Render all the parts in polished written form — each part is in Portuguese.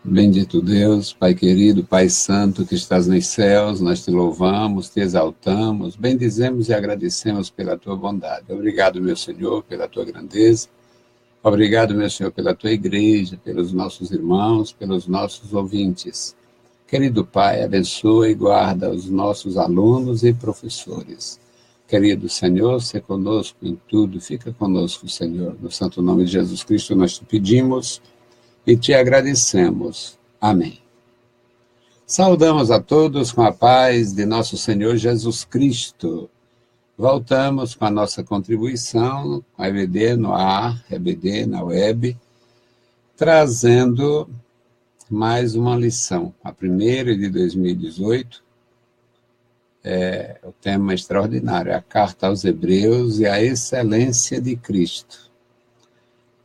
Bendito Deus, Pai querido, Pai santo que estás nos céus, nós te louvamos, te exaltamos, bendizemos e agradecemos pela tua bondade. Obrigado, meu Senhor, pela tua grandeza. Obrigado, meu Senhor, pela tua igreja, pelos nossos irmãos, pelos nossos ouvintes. Querido Pai, abençoa e guarda os nossos alunos e professores. Querido Senhor, se conosco em tudo, fica conosco, Senhor. No santo nome de Jesus Cristo nós te pedimos e te agradecemos. Amém. Saudamos a todos com a paz de nosso Senhor Jesus Cristo. Voltamos com a nossa contribuição, com a EBD no ar, EBD na web, trazendo mais uma lição, a primeira de 2018, o tema extraordinário, a Carta aos Hebreus e a excelência de Cristo.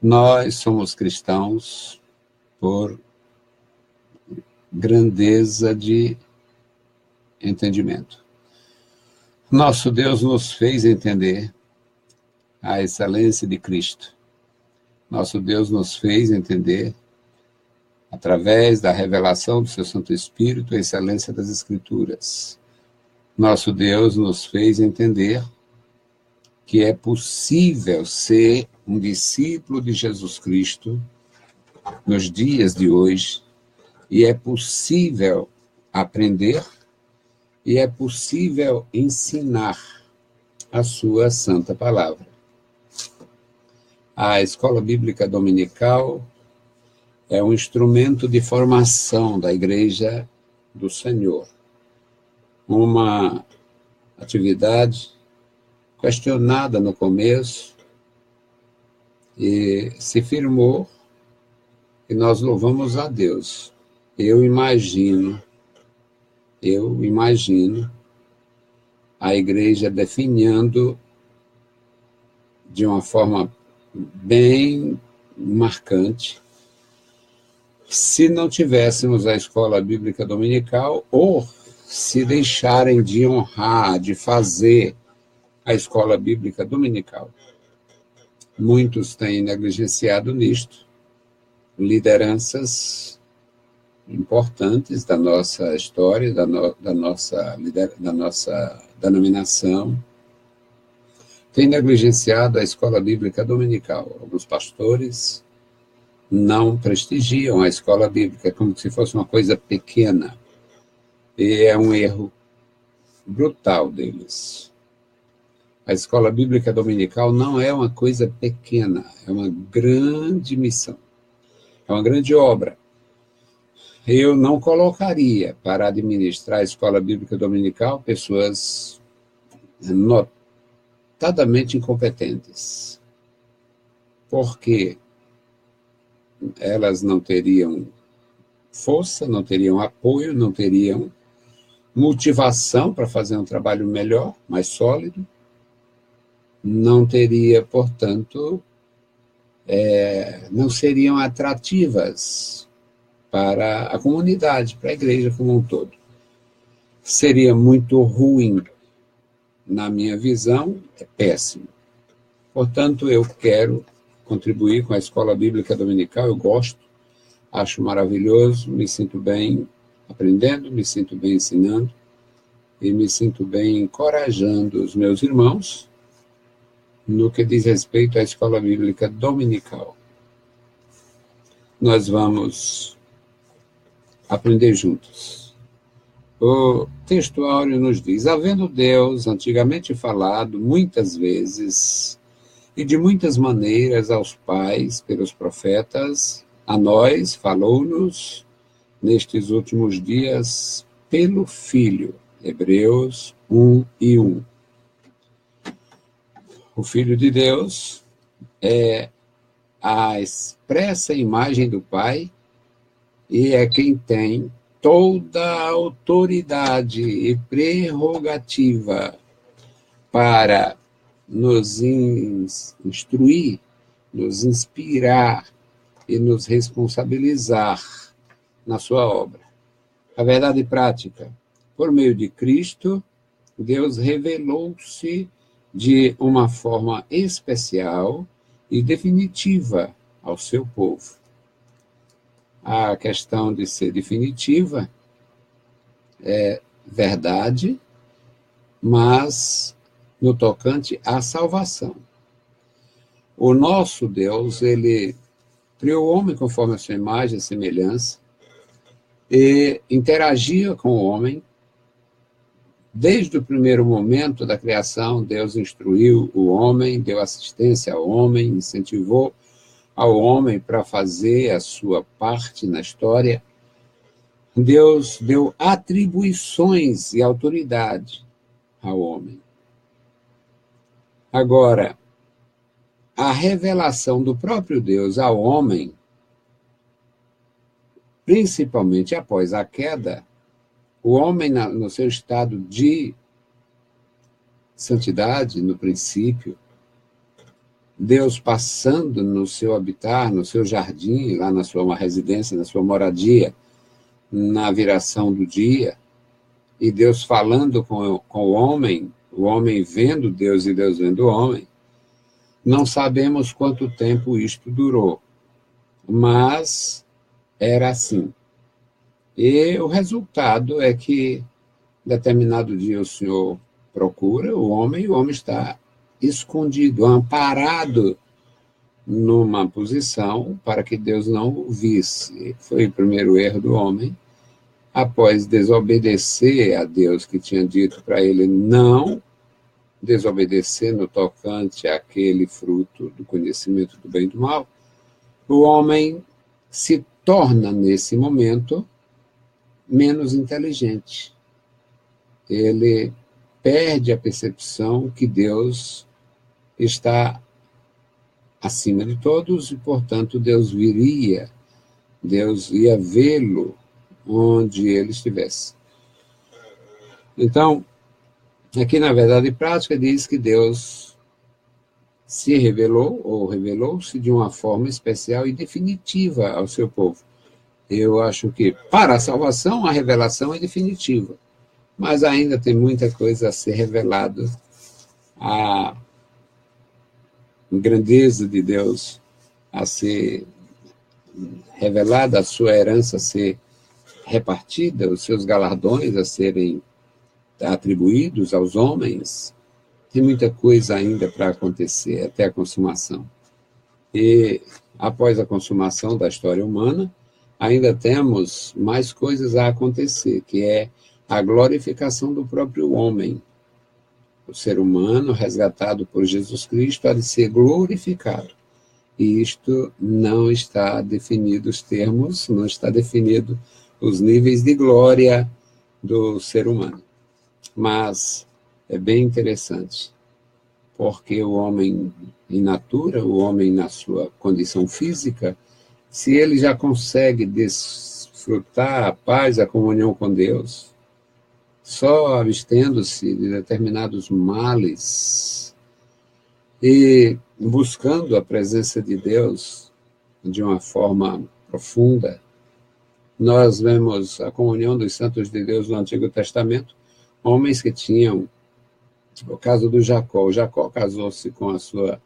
Nós somos cristãos por grandeza de entendimento. Nosso Deus nos fez entender a excelência de Cristo. Nosso Deus nos fez entender, através da revelação do seu Santo Espírito, a excelência das Escrituras. Nosso Deus nos fez entender que é possível ser um discípulo de Jesus Cristo nos dias de hoje, e é possível aprender, e é possível ensinar a sua santa palavra. A Escola Bíblica Dominical é um instrumento de formação da Igreja do Senhor. Uma atividade questionada no começo e se firmou, e nós louvamos a Deus. Eu imagino a igreja definhando de uma forma bem marcante, se não tivéssemos a escola bíblica dominical, ou se deixarem de honrar, de fazer a escola bíblica dominical. Muitos têm negligenciado nisto, lideranças importantes da nossa história, da nossa denominação, têm negligenciado a escola bíblica dominical. Alguns pastores não prestigiam a escola bíblica como se fosse uma coisa pequena, e é um erro brutal deles. A escola bíblica dominical não é uma coisa pequena, é uma grande missão. É uma grande obra. Eu não colocaria para administrar a escola bíblica dominical pessoas notadamente incompetentes, porque elas não teriam força, não teriam apoio, não teriam motivação para fazer um trabalho melhor, mais sólido, não teria, portanto, não seriam atrativas para a comunidade, para a igreja como um todo. Seria muito ruim, na minha visão, é péssimo. Portanto, eu quero contribuir com a escola bíblica dominical, eu gosto, acho maravilhoso, me sinto bem aprendendo, me sinto bem ensinando, e me sinto bem encorajando os meus irmãos no que diz respeito à escola bíblica dominical. Nós vamos aprender juntos. O texto áureo nos diz: havendo Deus antigamente falado muitas vezes e de muitas maneiras aos pais pelos profetas, a nós falou-nos nestes últimos dias pelo Filho. Hebreus 1:1. O Filho de Deus é a expressa imagem do Pai e é quem tem toda a autoridade e prerrogativa para nos instruir, nos inspirar e nos responsabilizar na sua obra. A verdade prática: por meio de Cristo, Deus revelou-se de uma forma especial e definitiva ao seu povo. A questão de ser definitiva é verdade, mas no tocante à salvação. O nosso Deus, ele criou o homem conforme a sua imagem e semelhança e interagia com o homem. Desde o primeiro momento da criação, Deus instruiu o homem, deu assistência ao homem, incentivou ao homem para fazer a sua parte na história. Deus deu atribuições e autoridade ao homem. Agora, a revelação do próprio Deus ao homem, principalmente após a queda, o homem, no seu estado de santidade, no princípio, Deus passando no seu habitar, no seu jardim, lá na sua residência, na sua moradia, na viração do dia, e Deus falando com o homem vendo Deus e Deus vendo o homem, não sabemos quanto tempo isto durou, mas era assim. E o resultado é que, determinado dia, o Senhor procura o homem está escondido, amparado numa posição para que Deus não o visse. Foi o primeiro erro do homem. Após desobedecer a Deus, que tinha dito para ele não desobedecer no tocante àquele fruto do conhecimento do bem e do mal, o homem se torna, nesse momento, menos inteligente. Ele perde a percepção que Deus está acima de todos e, portanto, Deus ia vê-lo onde ele estivesse. Então, aqui na verdade prática diz que Deus se revelou, ou revelou-se de uma forma especial e definitiva ao seu povo. Eu acho que, para a salvação, a revelação é definitiva, mas ainda tem muita coisa a ser revelada. A grandeza de Deus a ser revelada, a sua herança a ser repartida, os seus galardões a serem atribuídos aos homens. Tem muita coisa ainda para acontecer até a consumação. E, após a consumação da história humana, ainda temos mais coisas a acontecer, que é a glorificação do próprio homem. O ser humano, resgatado por Jesus Cristo, há de ser glorificado. E isto não está definido os termos, não está definido os níveis de glória do ser humano. Mas é bem interessante, porque o homem in natura, o homem na sua condição física, se ele já consegue desfrutar a paz, a comunhão com Deus, só abstendo-se de determinados males e buscando a presença de Deus de uma forma profunda, nós vemos a comunhão dos santos de Deus no Antigo Testamento, homens que tinham, o caso do Jacó. O Jacó casou-se com a sua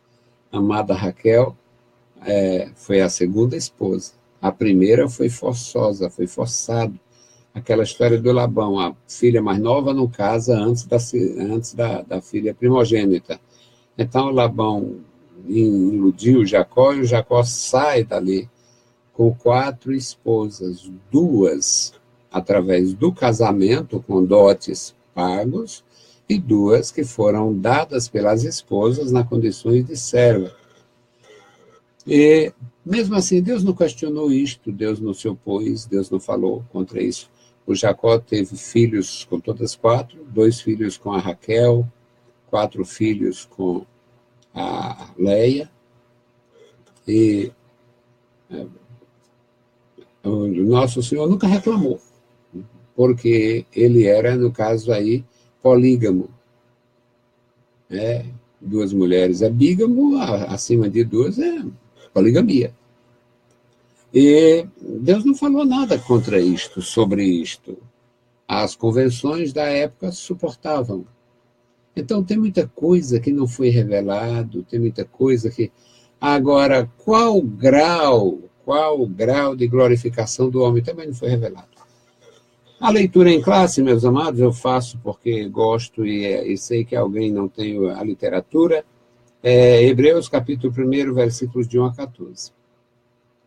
amada Raquel, foi a segunda esposa. A primeira foi forçosa, foi forçado. Aquela história do Labão, a filha mais nova não casa antes da filha primogênita. Então, o Labão iludiu Jacó e o Jacó sai dali com 4 esposas, 2 através do casamento com dotes pagos e 2 que foram dadas pelas esposas na condições de serva. E, mesmo assim, Deus não questionou isto, Deus não se opôs, Deus não falou contra isso. O Jacó teve filhos com todas 4, 2 filhos com a Raquel, 4 filhos com a Leia, e o nosso Senhor nunca reclamou, porque ele era, no caso aí, polígamo. 2 mulheres é bígamo, acima de 2 é poligamia. E Deus não falou nada contra isto, sobre isto. As convenções da época suportavam. Então, tem muita coisa que não foi revelado, tem muita coisa que... Agora, qual grau, qual o grau de glorificação do homem também não foi revelado. A leitura em classe, meus amados, eu faço porque gosto e sei que alguém não tem a literatura. Hebreus, capítulo 1, versículos de 1 a 14.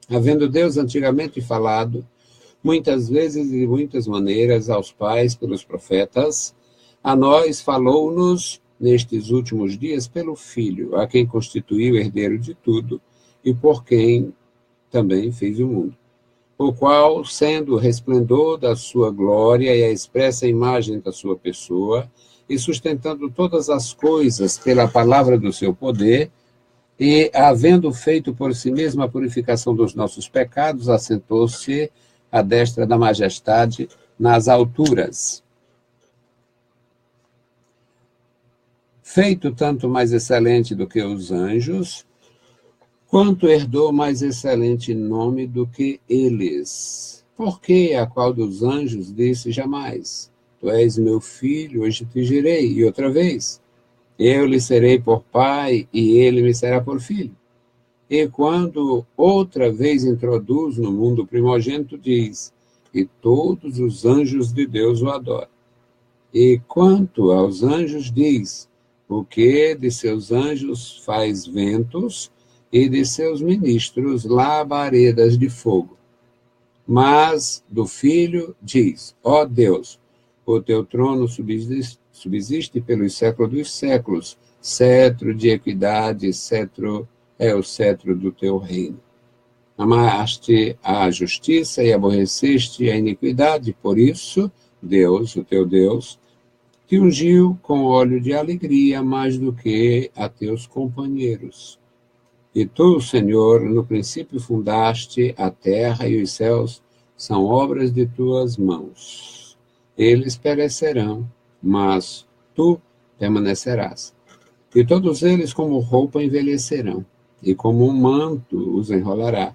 Havendo Deus antigamente falado, muitas vezes e de muitas maneiras, aos pais pelos profetas, a nós falou-nos nestes últimos dias pelo Filho, a quem constituiu herdeiro de tudo e por quem também fez o mundo, o qual, sendo o resplendor da sua glória e a expressa imagem da sua pessoa, e sustentando todas as coisas pela palavra do seu poder, e, havendo feito por si mesmo a purificação dos nossos pecados, assentou-se à destra da majestade nas alturas. Feito tanto mais excelente do que os anjos, quanto herdou mais excelente nome do que eles. Porque a qual dos anjos disse jamais: Tu és meu filho, hoje te gerei, e outra vez: Eu lhe serei por pai, e ele me será por filho. E quando outra vez introduz no mundo o primogênito, diz: E todos os anjos de Deus o adoram. E quanto aos anjos, diz: O que de seus anjos faz ventos, e de seus ministros labaredas de fogo. Mas do Filho diz: Ó Deus, o teu trono subsiste pelos séculos dos séculos, cetro de equidade, cetro é o cetro do teu reino. Amaste a justiça e aborreceste a iniquidade, por isso, Deus, o teu Deus, te ungiu com óleo de alegria mais do que a teus companheiros. E tu, Senhor, no princípio fundaste a terra e os céus, são obras de tuas mãos. Eles perecerão, mas tu permanecerás. E todos eles como roupa envelhecerão, e como um manto os enrolará,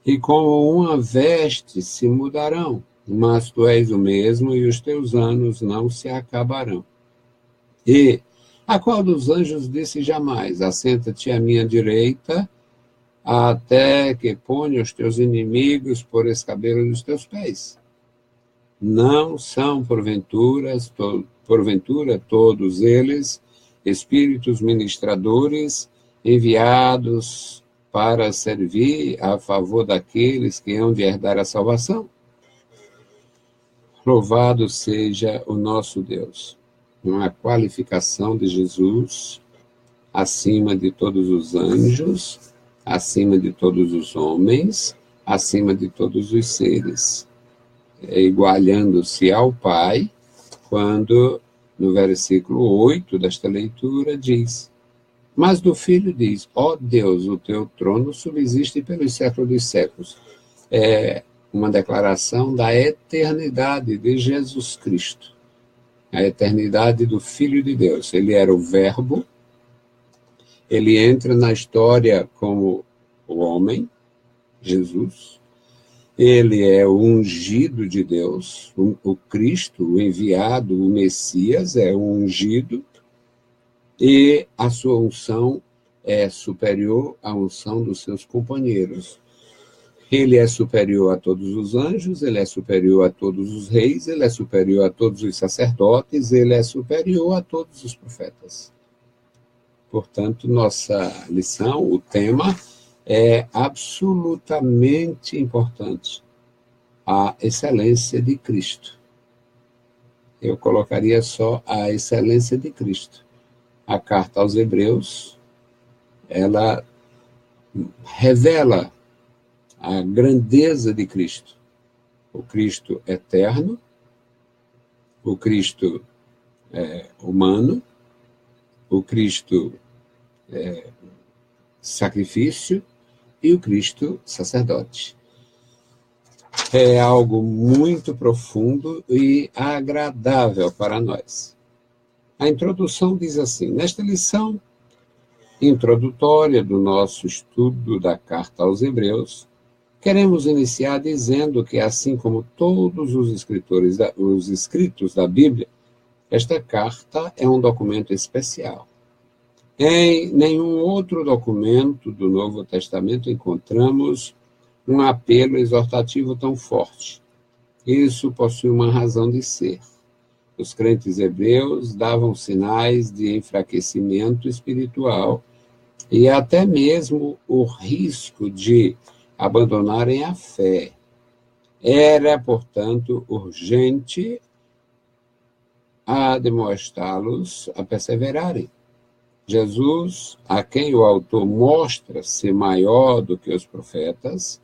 e como uma veste se mudarão, mas tu és o mesmo e os teus anos não se acabarão. E a qual dos anjos disse jamais: Assenta-te à minha direita, até que ponha os teus inimigos por escabelo dos teus pés? Não são, porventura, todos eles espíritos ministradores enviados para servir a favor daqueles que hão de herdar a salvação? Louvado seja o nosso Deus. Uma qualificação de Jesus acima de todos os anjos, acima de todos os homens, acima de todos os seres, igualando-se ao Pai, quando, no versículo 8 desta leitura, diz: Mas do Filho diz: Ó Deus, o teu trono subsiste pelos séculos dos séculos. É uma declaração da eternidade de Jesus Cristo, a eternidade do Filho de Deus. Ele era o Verbo, ele entra na história como o homem, Jesus. Ele é o ungido de Deus, o Cristo, o enviado, o Messias, é o ungido, e a sua unção é superior à unção dos seus companheiros. Ele é superior a todos os anjos, ele é superior a todos os reis, ele é superior a todos os sacerdotes, ele é superior a todos os profetas. Portanto, nossa lição, o tema, é absolutamente importante: a excelência de Cristo. Eu colocaria só a excelência de Cristo. A carta aos Hebreus, ela revela a grandeza de Cristo. O Cristo eterno, o Cristo humano, o Cristo sacrifício e o Cristo sacerdote. É algo muito profundo e agradável para nós. A introdução diz assim: nesta lição introdutória do nosso estudo da carta aos Hebreus, queremos iniciar dizendo que, assim como todos os escritos da Bíblia, esta carta é um documento especial. Em nenhum outro documento do Novo Testamento encontramos um apelo exortativo tão forte? Isso possui uma razão de ser. Os crentes hebreus davam sinais de enfraquecimento espiritual e até mesmo o risco de abandonarem a fé. Era, portanto, urgente admoestá-los a perseverarem. Jesus, a quem o autor mostra ser maior do que os profetas,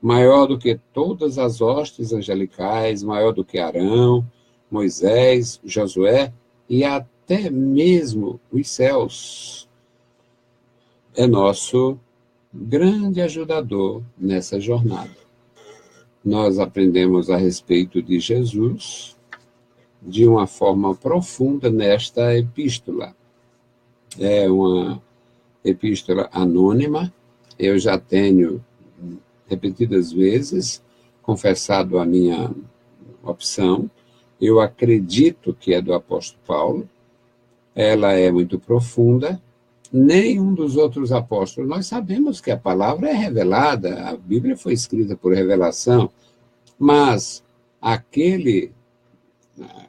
maior do que todas as hostes angelicais, maior do que Arão, Moisés, Josué e até mesmo os céus, é nosso grande ajudador nessa jornada. Nós aprendemos a respeito de Jesus de uma forma profunda nesta epístola. É uma epístola anônima. Eu já tenho repetidas vezes confessado a minha opção. Eu acredito que é do apóstolo Paulo. Ela é muito profunda. Nenhum dos outros apóstolos. Nós sabemos que a palavra é revelada, a Bíblia foi escrita por revelação, mas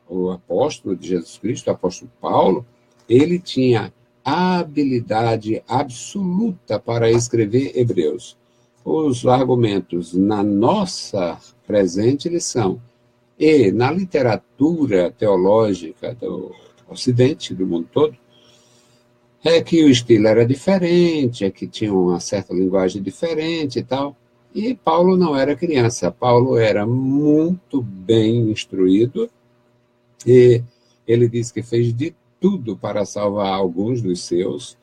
o apóstolo de Jesus Cristo, o apóstolo Paulo, ele tinha a habilidade absoluta para escrever Hebreus. Os argumentos na nossa presente lição e na literatura teológica do Ocidente, do mundo todo, é que o estilo era diferente, é que tinha uma certa linguagem diferente e tal. E Paulo não era criança, Paulo era muito bem instruído e ele disse que fez de tudo para salvar alguns dos seus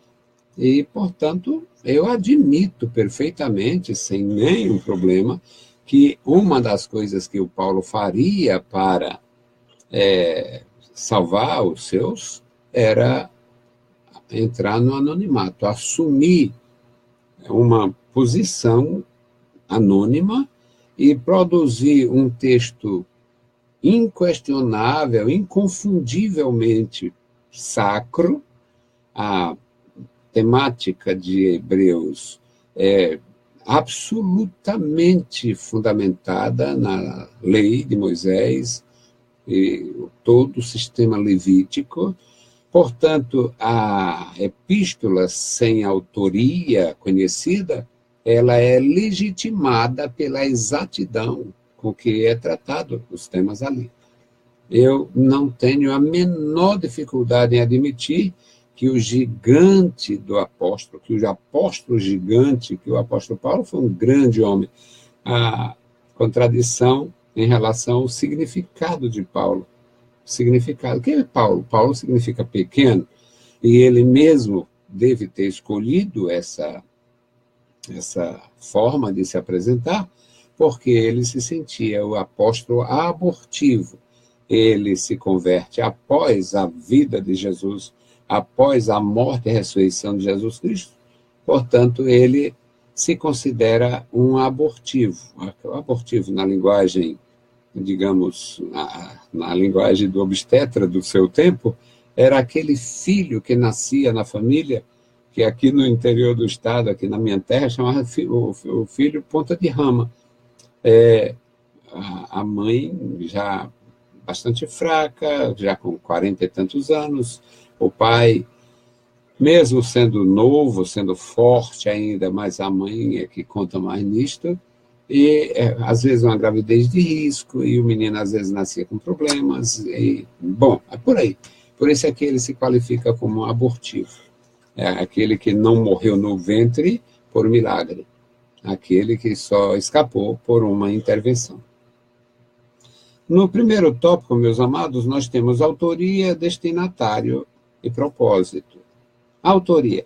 e, portanto, eu admito perfeitamente, sem nenhum problema, que uma das coisas que o Paulo faria para salvar os seus era entrar no anonimato, assumir uma posição anônima e produzir um texto inquestionável, inconfundivelmente sacro. A temática de Hebreus é absolutamente fundamentada na lei de Moisés e todo o sistema levítico. Portanto, a epístola sem autoria conhecida, ela é legitimada pela exatidão com que é tratado os temas ali. Eu não tenho a menor dificuldade em admitir que o gigante do apóstolo, que o apóstolo gigante, que o apóstolo Paulo foi um grande homem, a contradição em relação ao significado de Paulo. Significado. Quem é Paulo? Paulo significa pequeno, e ele mesmo deve ter escolhido essa forma de se apresentar, porque ele se sentia o apóstolo abortivo. Ele se converte após a vida de Jesus, após a morte e ressurreição de Jesus Cristo. Portanto, ele se considera um abortivo. O abortivo, na linguagem, digamos, na linguagem do obstetra do seu tempo, era aquele filho que nascia na família, que aqui no interior do estado, aqui na minha terra, chamava o filho ponta de rama. A mãe já bastante fraca, já com 40 e tantos anos, o pai, mesmo sendo novo, sendo forte ainda, mas a mãe é que conta mais nisto, e às vezes uma gravidez de risco, e o menino às vezes nascia com problemas, e, bom, é por aí. Por isso é que ele se qualifica como um abortivo. É aquele que não morreu no ventre por milagre, aquele que só escapou por uma intervenção. No primeiro tópico, meus amados, nós temos autoria, destinatário e propósito. Autoria.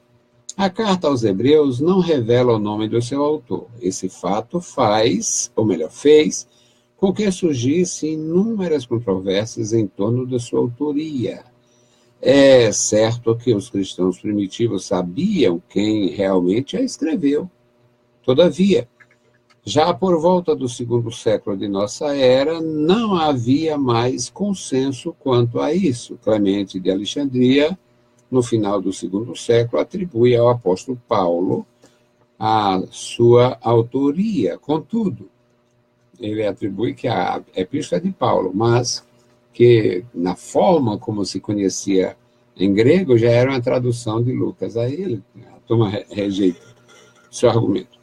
A carta aos Hebreus não revela o nome do seu autor. Esse fato fez com que surgissem inúmeras controvérsias em torno da sua autoria. É certo que os cristãos primitivos sabiam quem realmente a escreveu. Todavia, já por volta do segundo século de nossa era, não havia mais consenso quanto a isso. Clemente de Alexandria, no final do segundo século, atribui ao apóstolo Paulo a sua autoria. Contudo, ele atribui que a epístola é de Paulo, mas que na forma como se conhecia em grego já era uma tradução de Lucas. Aí a turma rejeita seu argumento.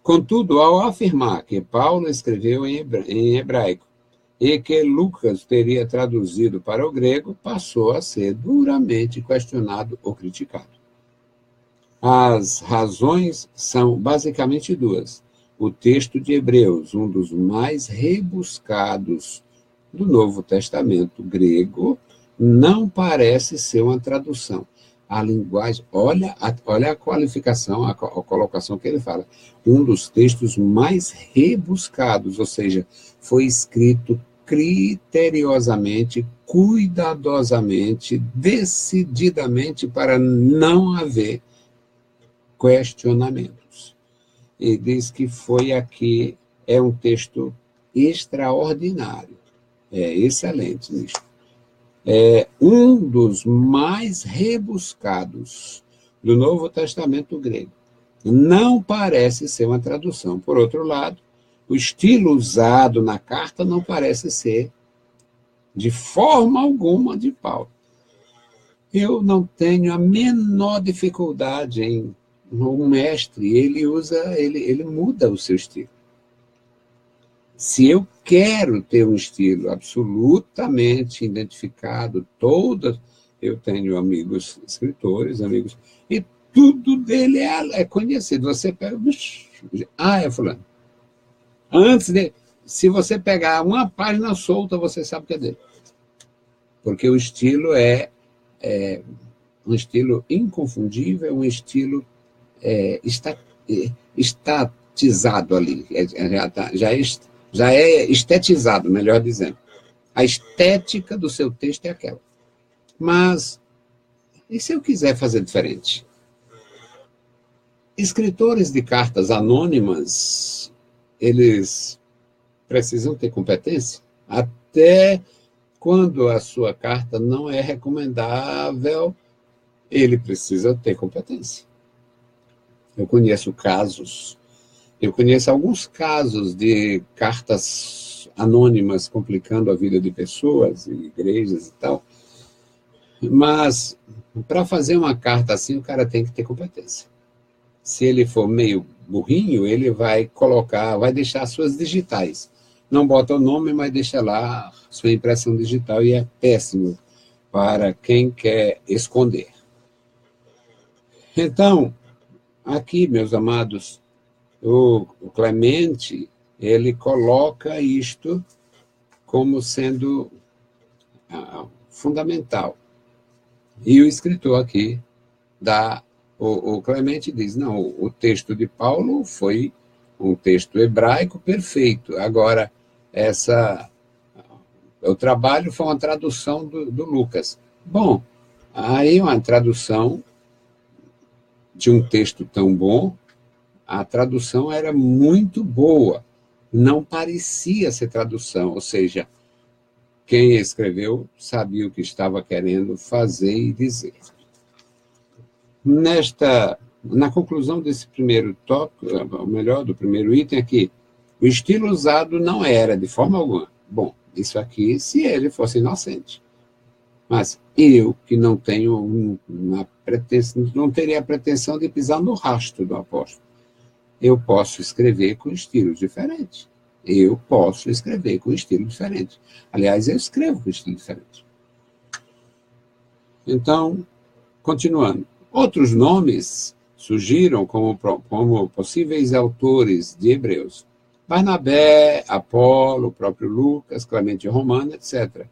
Contudo, ao afirmar que Paulo escreveu em hebraico e que Lucas teria traduzido para o grego, passou a ser duramente questionado ou criticado. As razões são basicamente duas. O texto de Hebreus, um dos mais rebuscados do Novo Testamento grego, não parece ser uma tradução. A linguagem, olha a qualificação, a colocação que ele fala. Um dos textos mais rebuscados, ou seja, foi escrito criteriosamente, cuidadosamente, decididamente para não haver questionamentos. E diz que foi aqui, é um texto extraordinário, é excelente nisso. É um dos mais rebuscados do Novo Testamento grego. Não parece ser uma tradução. Por outro lado, o estilo usado na carta não parece ser, de forma alguma, de Paulo. Eu não tenho a menor dificuldade em um mestre, ele muda o seu estilo. Se eu quero ter um estilo absolutamente identificado, eu tenho amigos escritores, e tudo dele é conhecido. Você pega, é fulano. Se você pegar uma página solta, você sabe que é dele. Porque o estilo é um estilo inconfundível, um estilo estatizado ali, já é estetizado, melhor dizendo. A estética do seu texto é aquela. Mas, e se eu quiser fazer diferente? Escritores de cartas anônimas, eles precisam ter competência, até quando a sua carta não é recomendável, ele precisa ter competência. Eu conheço alguns casos de cartas anônimas complicando a vida de pessoas, igrejas e tal, mas para fazer uma carta assim, o cara tem que ter competência. Se ele for meio burrinho, ele vai deixar suas digitais. Não bota o nome, mas deixa lá sua impressão digital e é péssimo para quem quer esconder. Então, aqui, meus amados, o Clemente, ele coloca isto como sendo fundamental. E o escritor aqui o Clemente diz, não, o texto de Paulo foi um texto hebraico perfeito. Agora, o trabalho foi uma tradução do Lucas. Bom, aí uma tradução de um texto tão bom, a tradução era muito boa, não parecia ser tradução, ou seja, quem escreveu sabia o que estava querendo fazer e dizer. Na conclusão desse primeiro tópico, ou melhor, do primeiro item aqui, o estilo usado não era de forma alguma. Bom, isso aqui, se ele fosse inocente. Mas eu, que não tenho não teria a pretensão de pisar no rastro do apóstolo. Eu posso escrever com estilos diferentes. Aliás, eu escrevo com estilo diferente. Então, continuando. Outros nomes surgiram como possíveis autores de Hebreus. Barnabé, Apolo, o próprio Lucas, Clemente Romano, etc.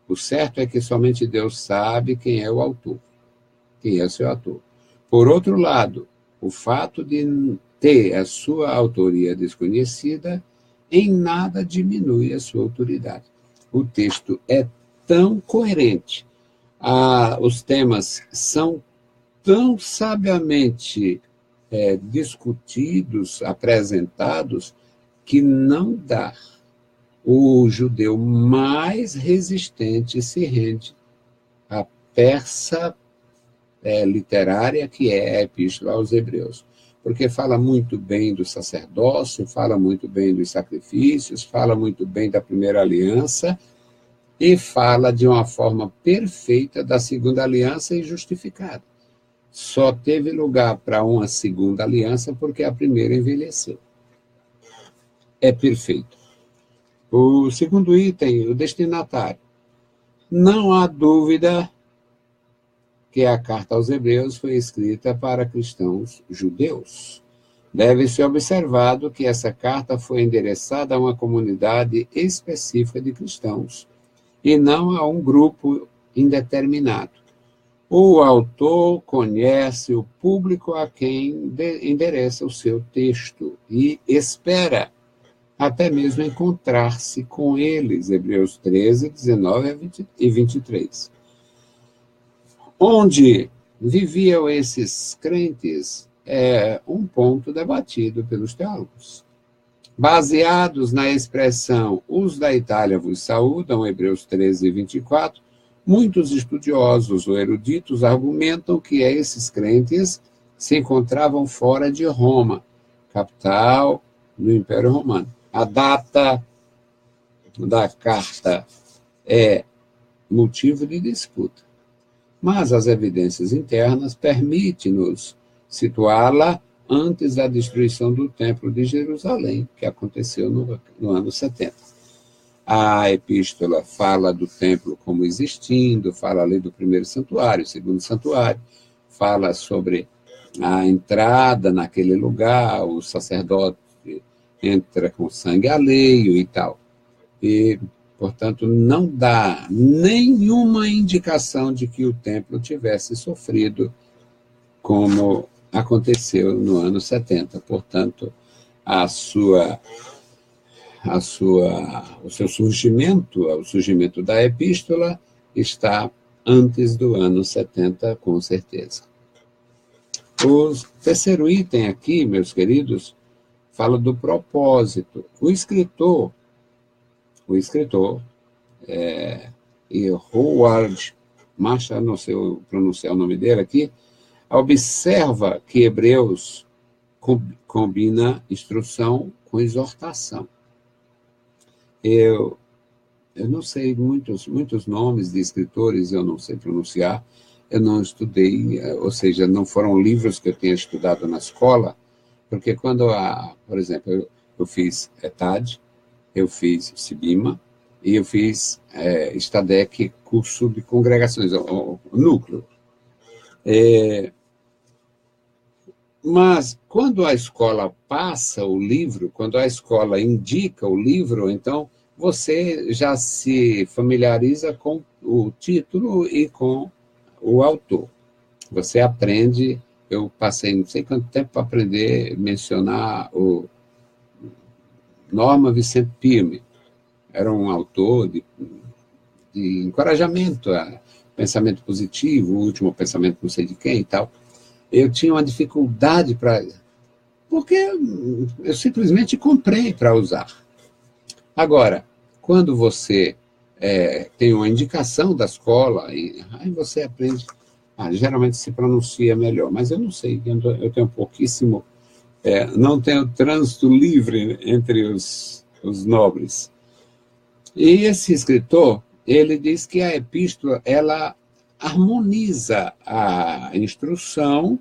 O certo é que somente Deus sabe quem é o autor, quem é o seu autor. Por outro lado, o fato de ter a sua autoria desconhecida em nada diminui a sua autoridade. O texto é tão coerente, os temas são tão sabiamente discutidos, apresentados, que não dá. O judeu mais resistente se rende. A peça literária, que é a Epístola aos Hebreus. Porque fala muito bem do sacerdócio, fala muito bem dos sacrifícios, fala muito bem da primeira aliança e fala de uma forma perfeita da segunda aliança e justificada. Só teve lugar para uma segunda aliança porque a primeira envelheceu. É perfeito. O segundo item, o destinatário. Não há dúvida que a carta aos Hebreus foi escrita para cristãos judeus. Deve ser observado que essa carta foi endereçada a uma comunidade específica de cristãos e não a um grupo indeterminado. O autor conhece o público a quem endereça o seu texto e espera até mesmo encontrar-se com eles, Hebreus 13, 19 e 23. Onde viviam esses crentes é um ponto debatido pelos teólogos. Baseados na expressão os da Itália vos saúdam, Hebreus 13, 24, muitos estudiosos ou eruditos argumentam que esses crentes se encontravam fora de Roma, capital do Império Romano. A data da carta é motivo de disputa, mas as evidências internas permitem-nos situá-la antes da destruição do Templo de Jerusalém, que aconteceu no ano 70. A epístola fala do templo como existindo, fala ali do primeiro santuário, segundo santuário, fala sobre a entrada naquele lugar, o sacerdote entra com sangue alheio e tal. E, portanto, não dá nenhuma indicação de que o templo tivesse sofrido como aconteceu no ano 70. Portanto, o seu surgimento, o surgimento da epístola está antes do ano 70, com certeza. O terceiro item aqui, meus queridos, fala do propósito. O escritor, e Howard Marshall, não sei pronunciar o nome dele aqui, observa que Hebreus combina instrução com exortação. Eu não sei muitos nomes de escritores, eu não sei pronunciar, eu não estudei, ou seja, não foram livros que eu tenha estudado na escola, porque quando, por exemplo, eu fiz ETAD, eu fiz Sibima, e eu fiz Stadec, curso de congregações, o núcleo. Mas, quando a escola passa o livro, quando a escola indica o livro, então, você já se familiariza com o título e com o autor. Você aprende, eu passei não sei quanto tempo para aprender a mencionar o Norman Vincent Peale. Era um autor de encorajamento a pensamento positivo, o último pensamento não sei de quem e tal. Eu tinha uma dificuldade porque eu simplesmente comprei para usar. Agora, quando você tem uma indicação da escola, aí você aprende, geralmente se pronuncia melhor, mas eu não sei, eu tenho pouquíssimo, não tenho trânsito livre entre os nobres. E esse escritor, ele diz que a epístola, ela harmoniza a instrução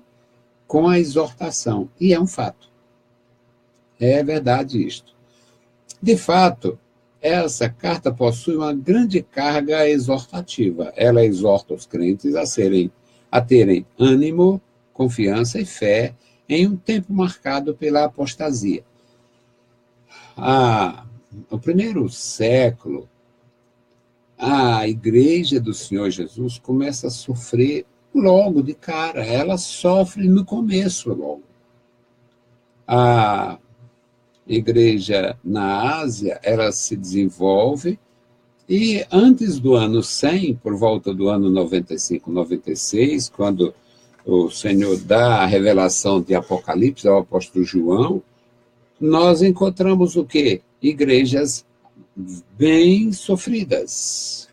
com a exortação. E é um fato. É verdade isto. De fato, essa carta possui uma grande carga exortativa. Ela exorta os crentes a terem ânimo, confiança e fé em um tempo marcado pela apostasia. No primeiro século, a igreja do Senhor Jesus começa a sofrer logo de cara. Ela sofre no começo logo. A igreja na Ásia, ela se desenvolve e antes do ano 100, por volta do ano 95, 96, quando o Senhor dá a revelação de Apocalipse ao apóstolo João, nós encontramos o quê? Igrejas bem sofridas.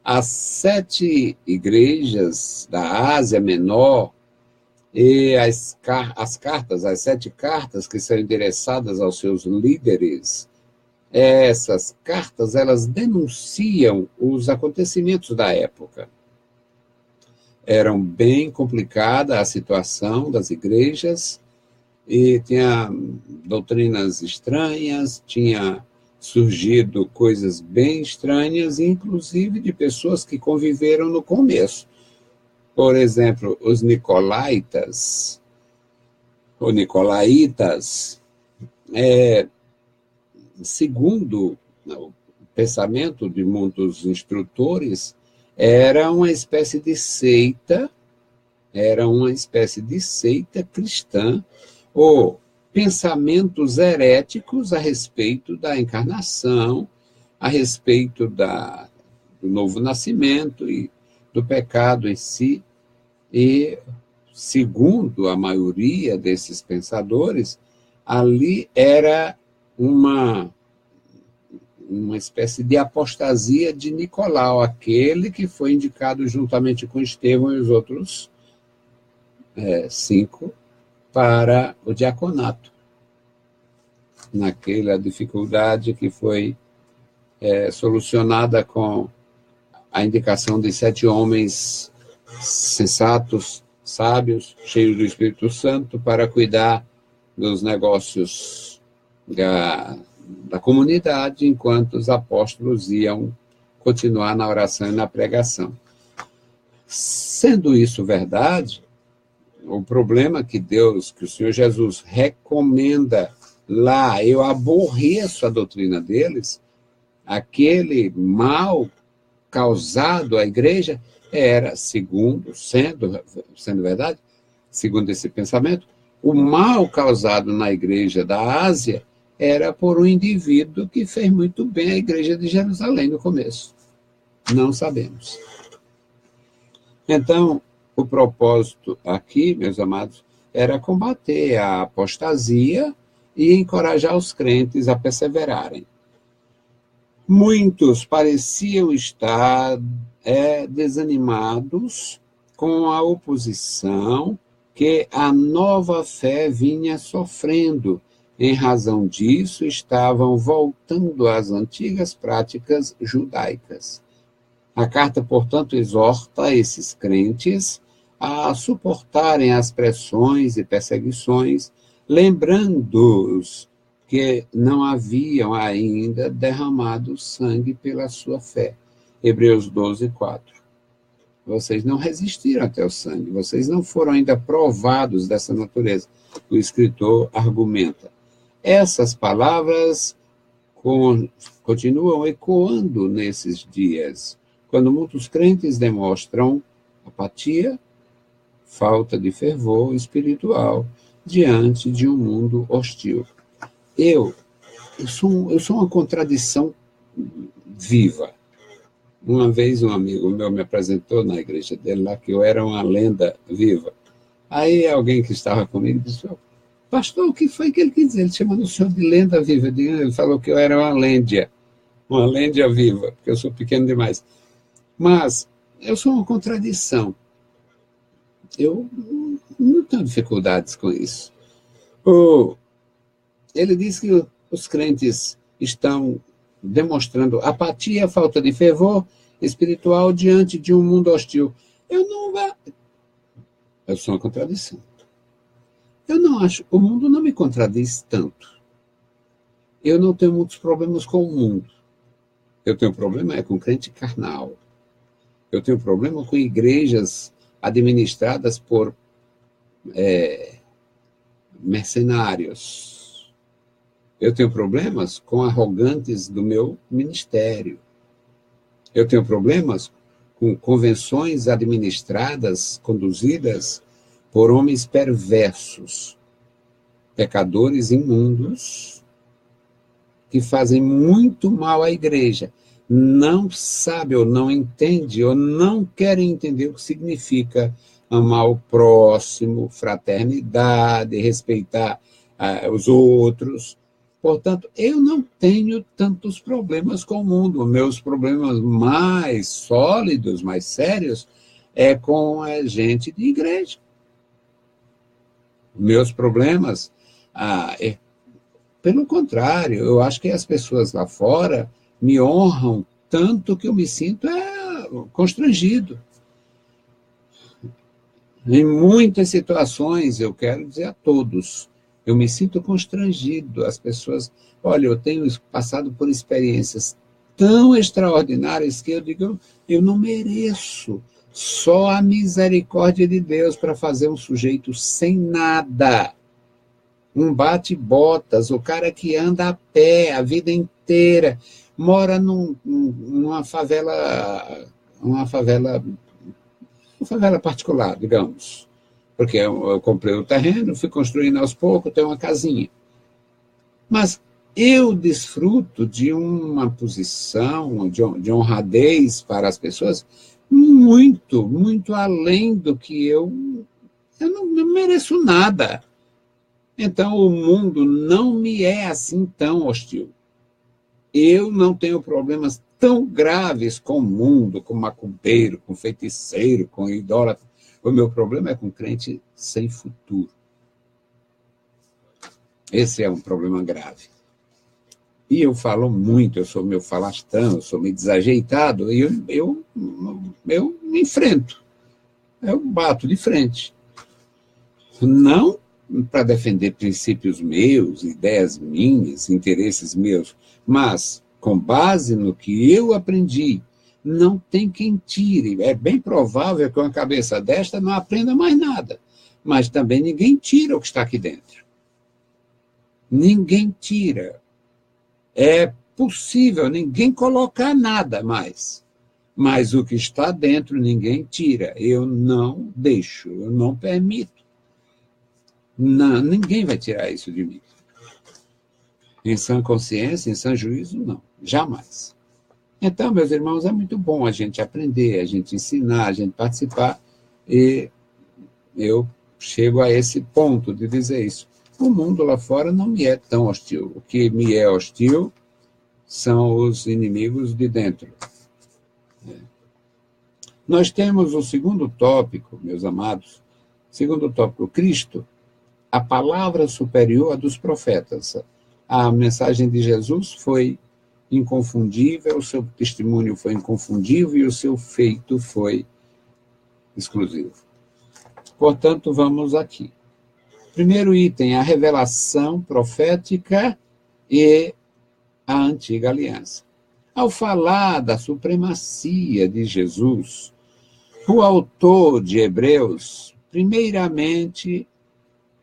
As 7 igrejas da Ásia Menor e as cartas, as 7 cartas que são endereçadas aos seus líderes, essas cartas, elas denunciam os acontecimentos da época. Eram bem complicada a situação das igrejas, e tinha doutrinas estranhas, tinha surgido coisas bem estranhas, inclusive de pessoas que conviveram no começo. Por exemplo, os nicolaítas, ou nicolaítas, segundo o pensamento de muitos instrutores, era uma espécie de seita cristã, ou pensamentos heréticos a respeito da encarnação, a respeito do novo nascimento e do pecado em si. E, segundo a maioria desses pensadores, ali era uma espécie de apostasia de Nicolau, aquele que foi indicado juntamente com Estevão e os outros 5 para o diaconato, naquela dificuldade que foi solucionada com a indicação de 7 homens sensatos, sábios, cheios do Espírito Santo, para cuidar dos negócios da comunidade, enquanto os apóstolos iam continuar na oração e na pregação. Sendo isso verdade, o problema que o Senhor Jesus recomenda lá, eu aborreço a doutrina deles, aquele mal causado à igreja era, sendo verdade, segundo esse pensamento, o mal causado na igreja da Ásia era por um indivíduo que fez muito bem à igreja de Jerusalém no começo. Não sabemos. Então, o propósito aqui, meus amados, era combater a apostasia e encorajar os crentes a perseverarem. Muitos pareciam estar desanimados com a oposição que a nova fé vinha sofrendo. Em razão disso, estavam voltando às antigas práticas judaicas. A carta, portanto, exorta esses crentes a suportarem as pressões e perseguições, lembrando-os que não haviam ainda derramado sangue pela sua fé. Hebreus 12, 4. Vocês não resistiram até o sangue, vocês não foram ainda provados dessa natureza. O escritor argumenta. Essas palavras continuam ecoando nesses dias, quando muitos crentes demonstram apatia, falta de fervor espiritual diante de um mundo hostil. Eu sou uma contradição viva. Uma vez um amigo meu me apresentou na igreja dele lá que eu era uma lenda viva. Aí alguém que estava comigo disse, pastor, o que foi que ele quis dizer? Ele chamou o senhor de lenda viva. Ele falou que eu era uma lêndia viva, porque eu sou pequeno demais. Mas eu sou uma contradição. Eu não tenho dificuldades com isso. Ele diz que os crentes estão demonstrando apatia, falta de fervor espiritual diante de um mundo hostil. Eu sou uma contradição. Eu não acho, o mundo não me contradiz tanto. Eu não tenho muitos problemas com o mundo. Eu tenho problema com crente carnal. Eu tenho problema com igrejas administradas por mercenários. Eu tenho problemas com arrogantes do meu ministério. Eu tenho problemas com convenções administradas, conduzidas por homens perversos, pecadores imundos, que fazem muito mal à igreja. Não sabe ou não entende ou não querem entender o que significa amar o próximo, fraternidade, respeitar os outros. Portanto, eu não tenho tantos problemas com o mundo. Meus problemas mais sólidos, mais sérios, é com a gente de igreja. Meus problemas, pelo contrário, eu acho que as pessoas lá fora me honram tanto que eu me sinto constrangido. Em muitas situações, eu quero dizer a todos, eu me sinto constrangido. As pessoas, olha, eu tenho passado por experiências tão extraordinárias que eu digo, eu não mereço. Só a misericórdia de Deus para fazer um sujeito sem nada, um bate-botas, o cara que anda a pé a vida inteira, mora numa favela particular, digamos, porque eu comprei o terreno, fui construindo aos poucos, tenho uma casinha. Mas eu desfruto de uma posição de honradez para as pessoas muito, muito além do que eu não mereço nada. Então, o mundo não me é assim tão hostil. Eu não tenho problemas tão graves com o mundo, com macumbeiro, com feiticeiro, com idólatra. O meu problema é com crente sem futuro. Esse é um problema grave. E eu falo muito, eu sou meio falastrão, eu sou meio desajeitado, e eu me enfrento. Eu bato de frente. Não para defender princípios meus, ideias minhas, interesses meus, mas com base no que eu aprendi, não tem quem tire. É bem provável que uma cabeça desta não aprenda mais nada, mas também ninguém tira o que está aqui dentro. Ninguém tira. É possível ninguém colocar nada mais, mas o que está dentro ninguém tira. Eu não deixo, eu não permito. Não, ninguém vai tirar isso de mim. Em sã consciência, em sã juízo, não. Jamais. Então, meus irmãos, é muito bom a gente aprender, a gente ensinar, a gente participar. E eu chego a esse ponto de dizer isso. O mundo lá fora não me é tão hostil. O que me é hostil são os inimigos de dentro. Nós temos o segundo tópico, meus amados. Segundo tópico, Cristo, a palavra superior à dos profetas. A mensagem de Jesus foi inconfundível, o seu testemunho foi inconfundível e o seu feito foi exclusivo. Portanto, vamos aqui. Primeiro item, a revelação profética e a antiga aliança. Ao falar da supremacia de Jesus, o autor de Hebreus, primeiramente,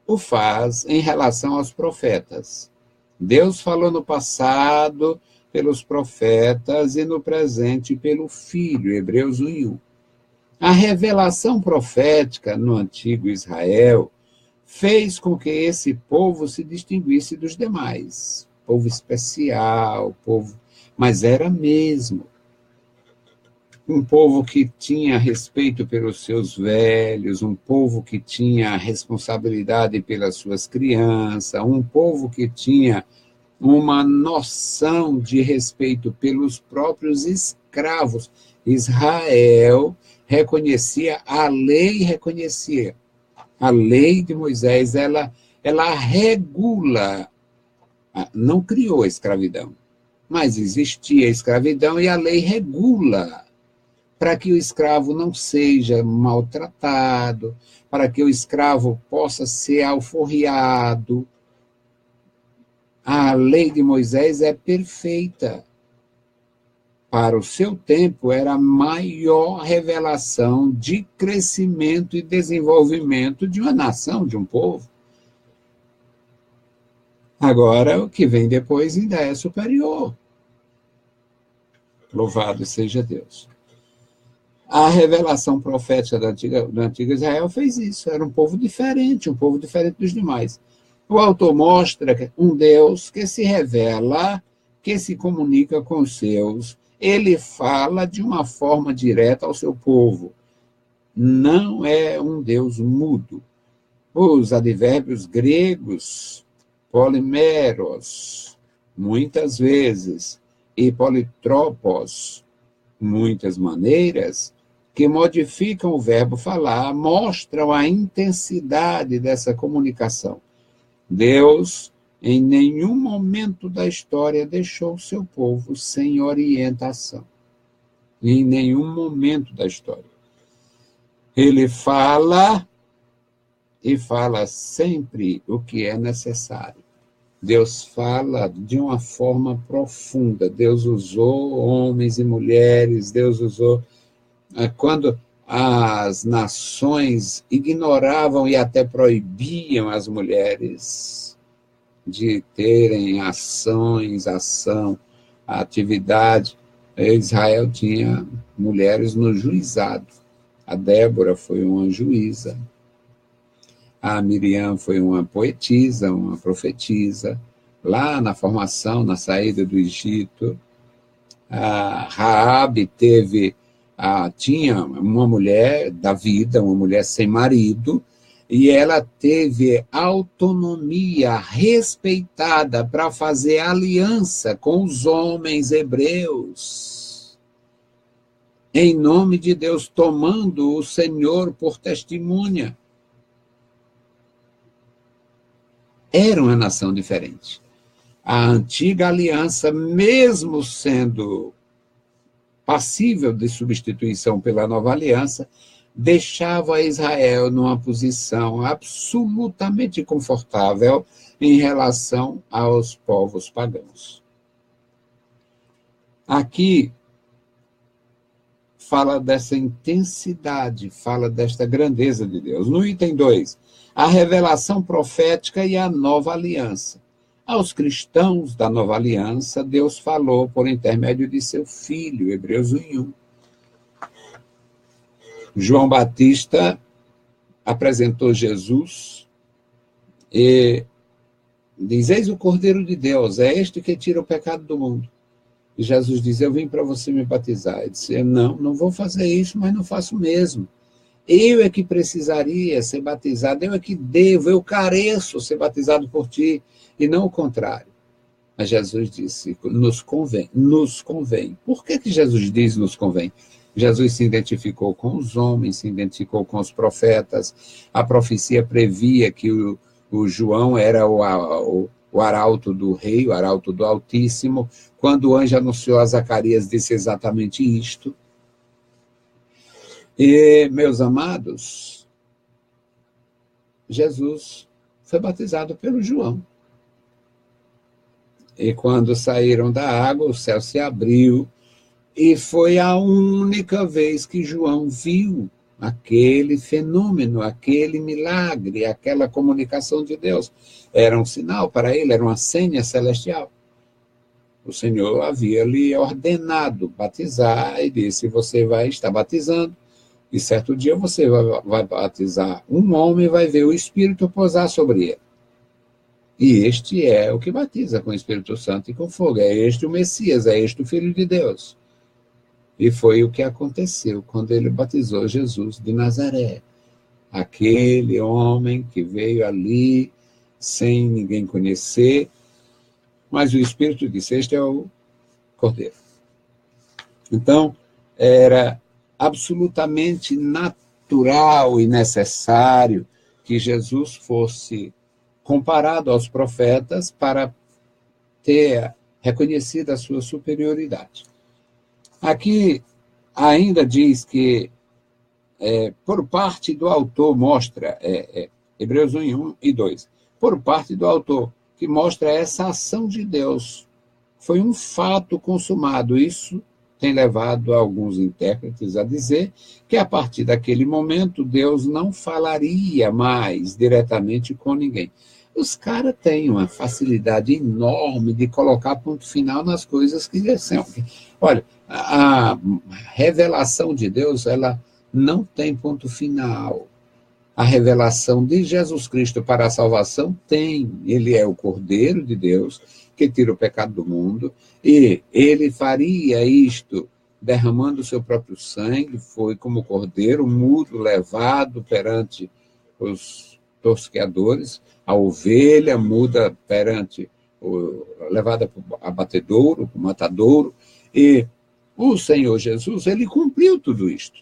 o faz em relação aos profetas. Deus falou no passado pelos profetas e no presente pelo Filho, Hebreus 1:1. A revelação profética no antigo Israel fez com que esse povo se distinguisse dos demais. Povo especial, mas era mesmo. Um povo que tinha respeito pelos seus velhos, um povo que tinha responsabilidade pelas suas crianças, um povo que tinha uma noção de respeito pelos próprios escravos. Israel reconhecia, a lei reconhecia. A lei de Moisés, ela regula, não criou a escravidão, mas existia a escravidão e a lei regula para que o escravo não seja maltratado, para que o escravo possa ser alforriado. A lei de Moisés é perfeita. Para o seu tempo, era a maior revelação de crescimento e desenvolvimento de uma nação, de um povo. Agora, o que vem depois ainda é superior. Louvado seja Deus. A revelação profética do antigo Israel fez isso. Era um povo diferente dos demais. O autor mostra um Deus que se revela, que se comunica com os seus. Ele fala de uma forma direta ao seu povo. Não é um Deus mudo. Os advérbios gregos polimeros, muitas vezes, e politropos, muitas maneiras, que modificam o verbo falar, mostram a intensidade dessa comunicação. Deus, em nenhum momento da história, deixou o seu povo sem orientação. Em nenhum momento da história. Ele fala e fala sempre o que é necessário. Deus fala de uma forma profunda. Deus usou homens e mulheres, Deus usou... Quando as nações ignoravam e até proibiam as mulheres de terem ação, atividade, Israel tinha mulheres no juizado. A Débora foi uma juíza. A Miriam foi uma poetisa, uma profetisa. Lá na formação, na saída do Egito, a Raabe tinha uma mulher da vida, uma mulher sem marido, e ela teve autonomia respeitada para fazer aliança com os homens hebreus. Em nome de Deus, tomando o Senhor por testemunha. Era uma nação diferente. A antiga aliança, mesmo sendo passível de substituição pela nova aliança, deixava Israel numa posição absolutamente confortável em relação aos povos pagãos. Aqui fala dessa intensidade, fala desta grandeza de Deus. No item 2, a revelação profética e a nova aliança. Aos cristãos da nova aliança, Deus falou por intermédio de seu Filho, Hebreus 1:1. João Batista apresentou Jesus e diz: eis o Cordeiro de Deus, é este que tira o pecado do mundo. E Jesus diz: eu vim para você me batizar. Ele disse: não vou fazer isso, mas não faço mesmo. Eu é que precisaria ser batizado, eu é que devo, eu careço ser batizado por ti, e não o contrário. Mas Jesus disse: nos convém. Por que Jesus diz nos convém? Jesus se identificou com os homens, se identificou com os profetas. A profecia previa que o João era o arauto do rei, o arauto do Altíssimo. Quando o anjo anunciou a Zacarias, disse exatamente isto. E, meus amados, Jesus foi batizado pelo João. E quando saíram da água, o céu se abriu, e foi a única vez que João viu aquele fenômeno, aquele milagre, aquela comunicação de Deus. Era um sinal para ele, era uma senha celestial. O Senhor havia lhe ordenado batizar e disse: você vai estar batizando, e certo dia você vai batizar um homem e vai ver o Espírito posar sobre ele. E este é o que batiza com o Espírito Santo e com fogo. É este o Messias, é este o Filho de Deus. E foi o que aconteceu quando ele batizou Jesus de Nazaré. Aquele homem que veio ali sem ninguém conhecer, mas o Espírito disse: este é o Cordeiro. Então, era absolutamente natural e necessário que Jesus fosse comparado aos profetas para ter reconhecido a sua superioridade. Aqui ainda diz que, por parte do autor, mostra, Hebreus 1:1 e 2, por parte do autor, que mostra essa ação de Deus. Foi um fato consumado. Isso tem levado alguns intérpretes a dizer que, a partir daquele momento, Deus não falaria mais diretamente com ninguém. Os caras têm uma facilidade enorme de colocar ponto final nas coisas que são. Olha, a revelação de Deus, ela não tem ponto final. A revelação de Jesus Cristo para a salvação tem. Ele é o Cordeiro de Deus, que tira o pecado do mundo, e ele faria isto derramando o seu próprio sangue. Foi como cordeiro mudo levado perante os tosqueadores, a ovelha muda perante, levada para o abatedouro, para o matadouro, e o Senhor Jesus, ele cumpriu tudo isto.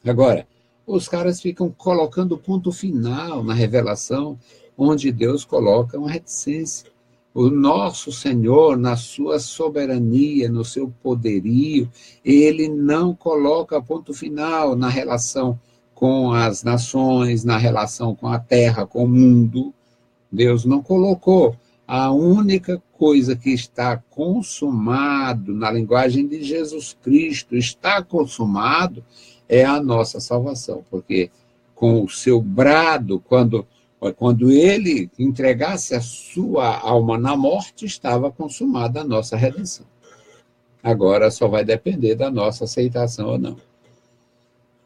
Agora, os caras ficam colocando o ponto final na revelação, onde Deus coloca uma reticência. O nosso Senhor, na sua soberania, no seu poderio, ele não coloca ponto final na relação com as nações, na relação com a terra, com o mundo. Deus não colocou. A única coisa que está consumado, na linguagem de Jesus Cristo, está consumado, é a nossa salvação, porque com o seu brado, quando ele entregasse a sua alma na morte, estava consumada a nossa redenção. Agora só vai depender da nossa aceitação ou não.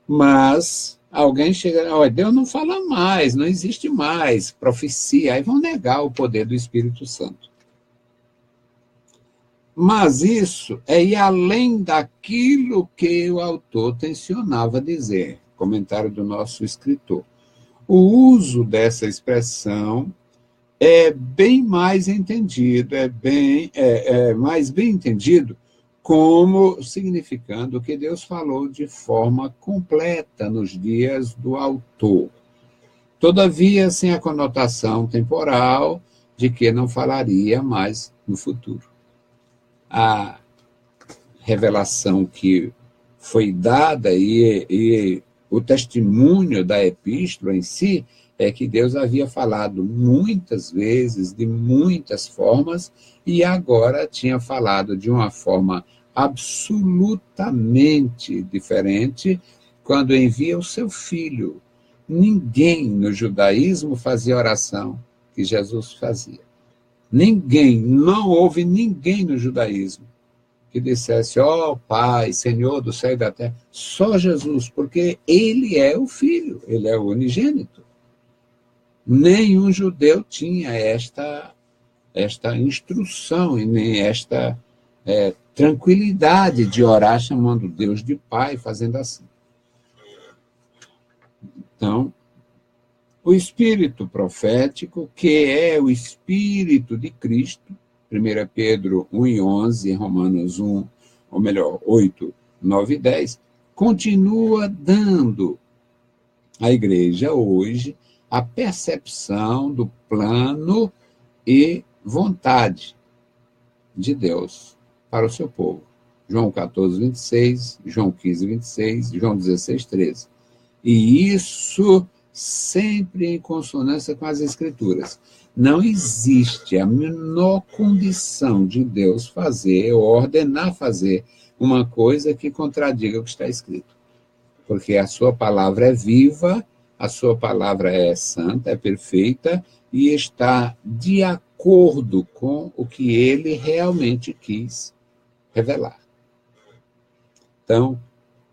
Mas alguém chega, olha, Deus não fala mais, não existe mais profecia, aí vão negar o poder do Espírito Santo. Mas isso é ir além daquilo que o autor tensionava dizer, comentário do nosso escritor. O uso dessa expressão é bem mais entendido, mais bem entendido como significando que Deus falou de forma completa nos dias do autor. Todavia, sem a conotação temporal de que não falaria mais no futuro. A revelação que foi dada e o testemunho da epístola em si é que Deus havia falado muitas vezes, de muitas formas, e agora tinha falado de uma forma absolutamente diferente quando envia o seu filho. Ninguém no judaísmo fazia oração que Jesus fazia. Ninguém, não houve ninguém no judaísmo que dissesse, ó Pai, Senhor do céu e da terra, só Jesus, porque ele é o Filho, ele é o unigênito. Nenhum judeu tinha esta instrução e nem esta tranquilidade de orar chamando Deus de Pai, fazendo assim. Então, o espírito profético, que é o espírito de Cristo, 1 Pedro 1:11, Romanos 8, 9 e 10, continua dando à igreja hoje a percepção do plano e vontade de Deus para o seu povo. João 14, 26, João 15, 26, João 16, 13. E isso sempre em consonância com as Escrituras. Não existe a menor condição de Deus fazer ou ordenar fazer uma coisa que contradiga o que está escrito. Porque a sua palavra é viva, a sua palavra é santa, é perfeita e está de acordo com o que ele realmente quis revelar. Então,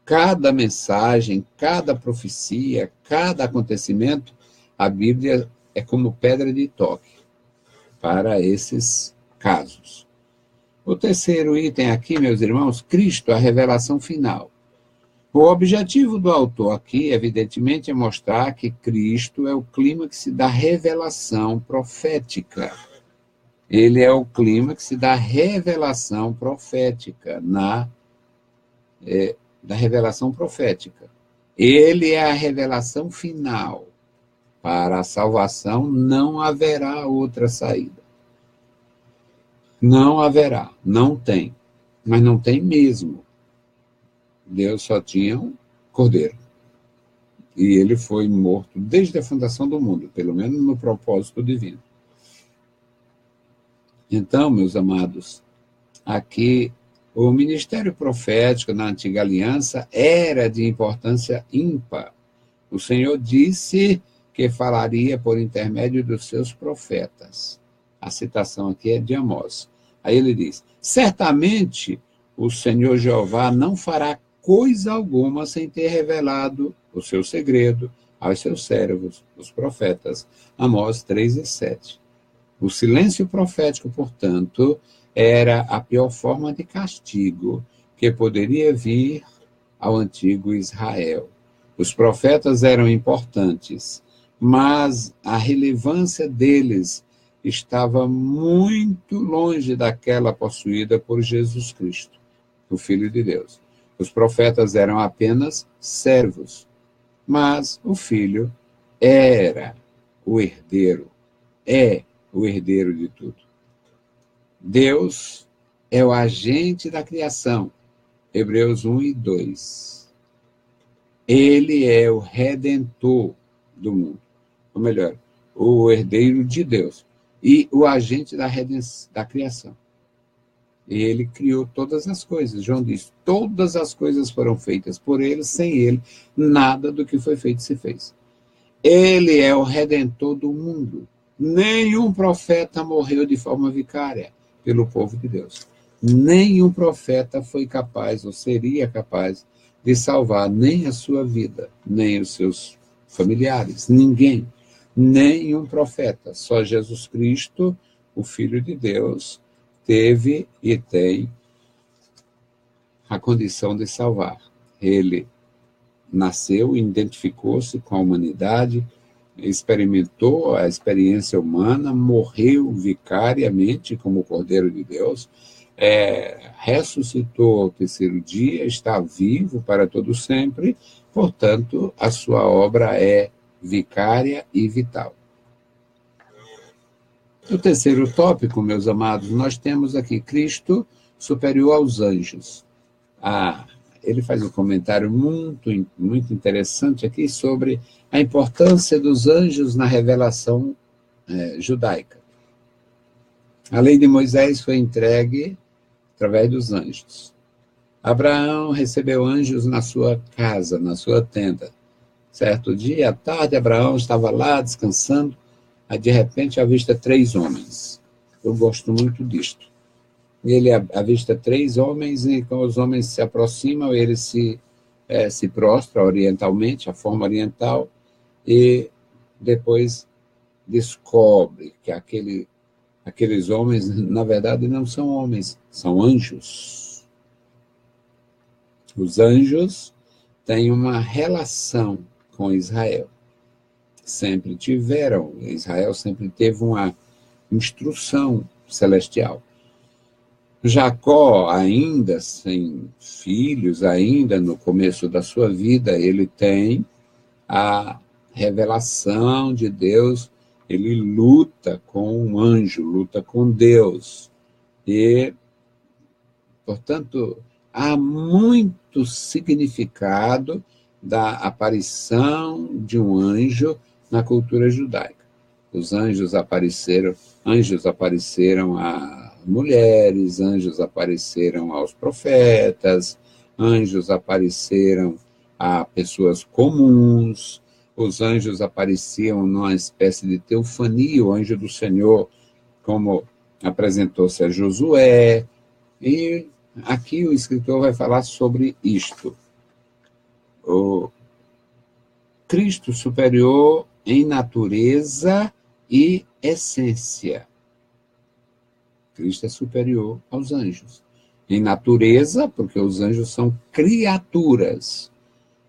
cada mensagem, cada profecia, cada acontecimento, a Bíblia é como pedra de toque para esses casos. O terceiro item aqui, meus irmãos, Cristo, a revelação final. O objetivo do autor aqui, evidentemente, é mostrar que Cristo é o clímax da revelação profética. Ele é o clímax da revelação profética, da revelação profética. Ele é a revelação final. Para a salvação não haverá outra saída. Não haverá, não tem. Mas não tem mesmo. Deus só tinha um cordeiro. E ele foi morto desde a fundação do mundo, pelo menos no propósito divino. Então, meus amados, aqui o ministério profético na antiga aliança era de importância ímpar. O Senhor disse que falaria por intermédio dos seus profetas. A citação aqui é de Amós. Aí ele diz, certamente o Senhor Jeová não fará coisa alguma sem ter revelado o seu segredo aos seus servos, os profetas. Amós 3:7. O silêncio profético, portanto, era a pior forma de castigo que poderia vir ao antigo Israel. Os profetas eram importantes, mas a relevância deles estava muito longe daquela possuída por Jesus Cristo, o Filho de Deus. Os profetas eram apenas servos, mas o Filho era o herdeiro, é o herdeiro de tudo. Deus é o agente da criação, Hebreus 1 e 2. Ele é o redentor do mundo, ou melhor, o herdeiro de Deus, e o agente da criação. Ele criou todas as coisas. João diz, todas as coisas foram feitas por ele, sem ele, nada do que foi feito se fez. Ele é o redentor do mundo. Nenhum profeta morreu de forma vicária pelo povo de Deus. Nenhum profeta foi capaz, ou seria capaz, de salvar nem a sua vida, nem os seus familiares. Ninguém. Nenhum profeta. Só Jesus Cristo, o Filho de Deus, teve e tem a condição de salvar. Ele nasceu, identificou-se com a humanidade, experimentou a experiência humana, morreu vicariamente como Cordeiro de Deus, ressuscitou ao terceiro dia, está vivo para todo sempre, portanto, a sua obra é vicária e vital. No terceiro tópico, meus amados, nós temos aqui Cristo superior aos anjos. Ele faz um comentário muito interessante aqui sobre a importância dos anjos na revelação judaica. A lei de Moisés foi entregue através dos anjos. Abraão recebeu anjos na sua casa, na sua tenda. Certo dia, à tarde, Abraão estava lá descansando, aí de repente avista 3 homens. Eu gosto muito disto. Ele avista 3 homens e quando os homens se aproximam, ele se prostra orientalmente, a forma oriental, e depois descobre que aqueles homens, na verdade, não são homens, são anjos. Os anjos têm uma relação com Israel. Sempre tiveram. Israel sempre teve uma instrução celestial. Jacó, ainda sem filhos, ainda no começo da sua vida, ele tem a revelação de Deus, ele luta com um anjo, luta com Deus. E, portanto, há muito significado da aparição de um anjo na cultura judaica. Os anjos apareceram a mulheres, anjos apareceram aos profetas, anjos apareceram a pessoas comuns, os anjos apareciam numa espécie de teofania, o anjo do Senhor, como apresentou-se a Josué, e aqui o escritor vai falar sobre isto. O Cristo superior em natureza e essência. Cristo é superior aos anjos. Em natureza, porque os anjos são criaturas.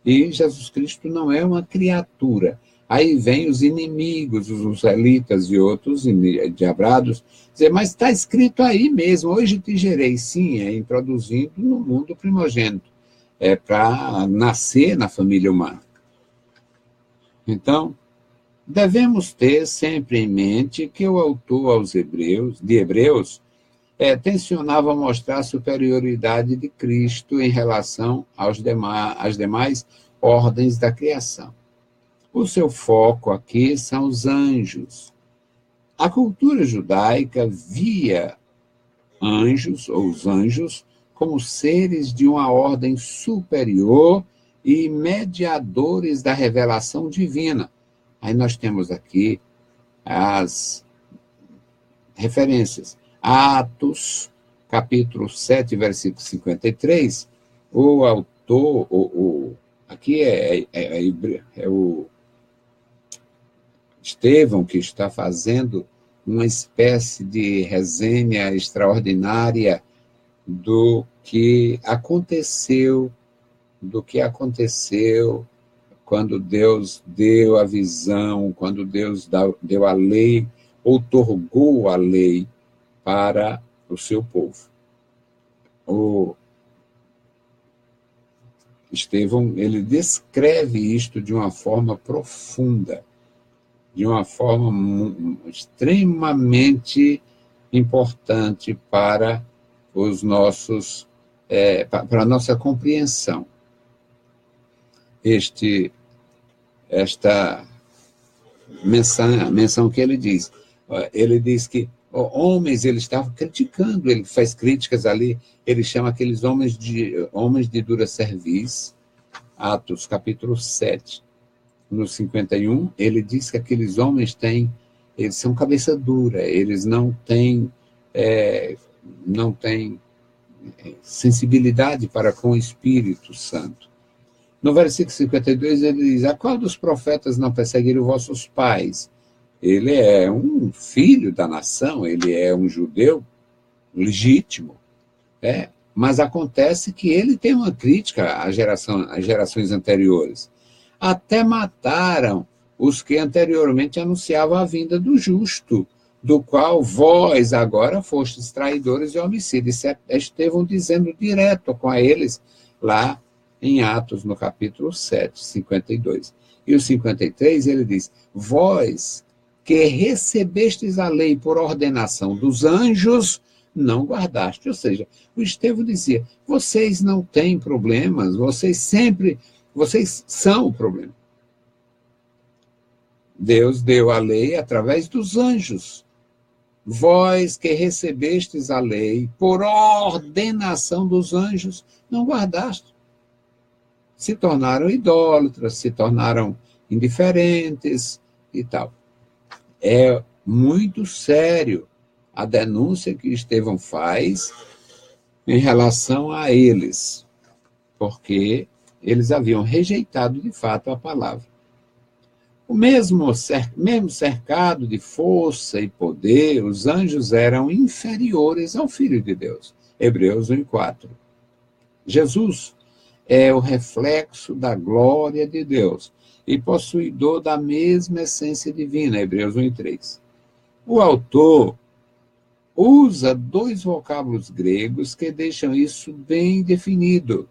E Jesus Cristo não é uma criatura. Aí vem os inimigos, os israelitas e outros endiabrados, dizer, mas está escrito aí mesmo, hoje te gerei. Sim, é introduzindo no mundo primogênito. É para nascer na família humana. Então, devemos ter sempre em mente que o autor de Hebreus tensionava mostrar a superioridade de Cristo em relação às demais ordens da criação. O seu foco aqui são os anjos. A cultura judaica via anjos, ou os anjos, como seres de uma ordem superior e mediadores da revelação divina. Aí nós temos aqui as referências. Atos, capítulo 7, versículo 53, o autor, aqui é o Estevão que está fazendo uma espécie de resenha extraordinária do que aconteceu quando Deus deu a visão, quando Deus deu a lei, outorgou a lei para o seu povo. O Estevão, ele descreve isto de uma forma profunda, de uma forma extremamente importante para os nossos, para a nossa compreensão. Esta menção que ele diz que homens, ele estava criticando, ele faz críticas ali, ele chama aqueles homens de dura cerviz, Atos capítulo 7, no 51, ele diz que aqueles homens eles são cabeça dura, eles não têm sensibilidade para com o Espírito Santo. No versículo 52, ele diz: a qual dos profetas não perseguiram vossos pais? Ele é um filho da nação, ele é um judeu legítimo, mas acontece que ele tem uma crítica às gerações anteriores. Até mataram os que anteriormente anunciavam a vinda do justo, do qual vós agora fostes traidores e homicidas. Isso é Estevão dizendo direto com eles lá em Atos, no capítulo 7, 52. E o 53, ele diz: vós que recebestes a lei por ordenação dos anjos, não guardaste. Ou seja, o Estevão dizia: vocês não têm problemas, vocês são o problema. Deus deu a lei através dos anjos. Vós que recebestes a lei por ordenação dos anjos, não guardaste. Se tornaram idólatras, se tornaram indiferentes e tal. É muito sério a denúncia que Estevão faz em relação a eles, porque eles haviam rejeitado de fato a palavra. O mesmo cercado de força e poder, os anjos eram inferiores ao Filho de Deus. Hebreus 1:4. Jesus é o reflexo da glória de Deus e possuidor da mesma essência divina, Hebreus 1:3. O autor usa dois vocábulos gregos que deixam isso bem definido: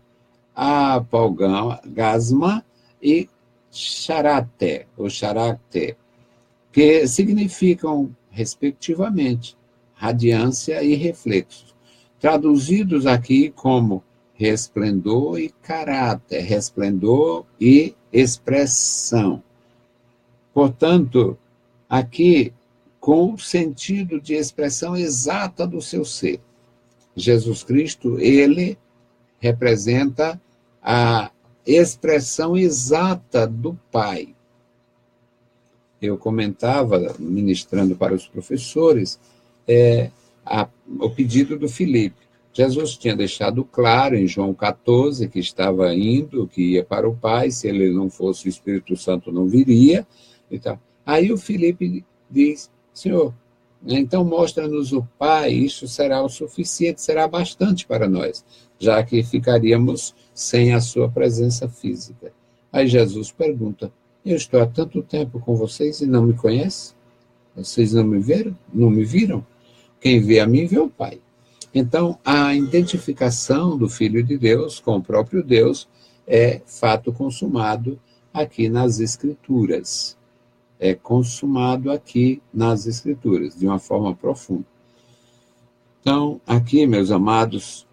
apalgasma e charate, ou characte, que significam, respectivamente, radiância e reflexo, traduzidos aqui como resplendor e caráter, resplendor e expressão. Portanto, aqui, com o sentido de expressão exata do seu ser. Jesus Cristo, ele representa a expressão exata do Pai. Eu comentava, ministrando para os professores, o pedido do Filipe. Jesus tinha deixado claro em João 14 que estava indo, que ia para o Pai, se ele não fosse o Espírito Santo não viria. E tal. Aí o Filipe diz: Senhor, então mostra-nos o Pai, isso será o suficiente, será bastante para nós, já que ficaríamos sem a sua presença física. Aí Jesus pergunta: eu estou há tanto tempo com vocês e não me conhecem? Vocês não me viram? Não me viram? Quem vê a mim vê o Pai. Então, a identificação do Filho de Deus com o próprio Deus é fato consumado aqui nas Escrituras. É consumado aqui nas Escrituras, de uma forma profunda. Então, aqui, meus amados,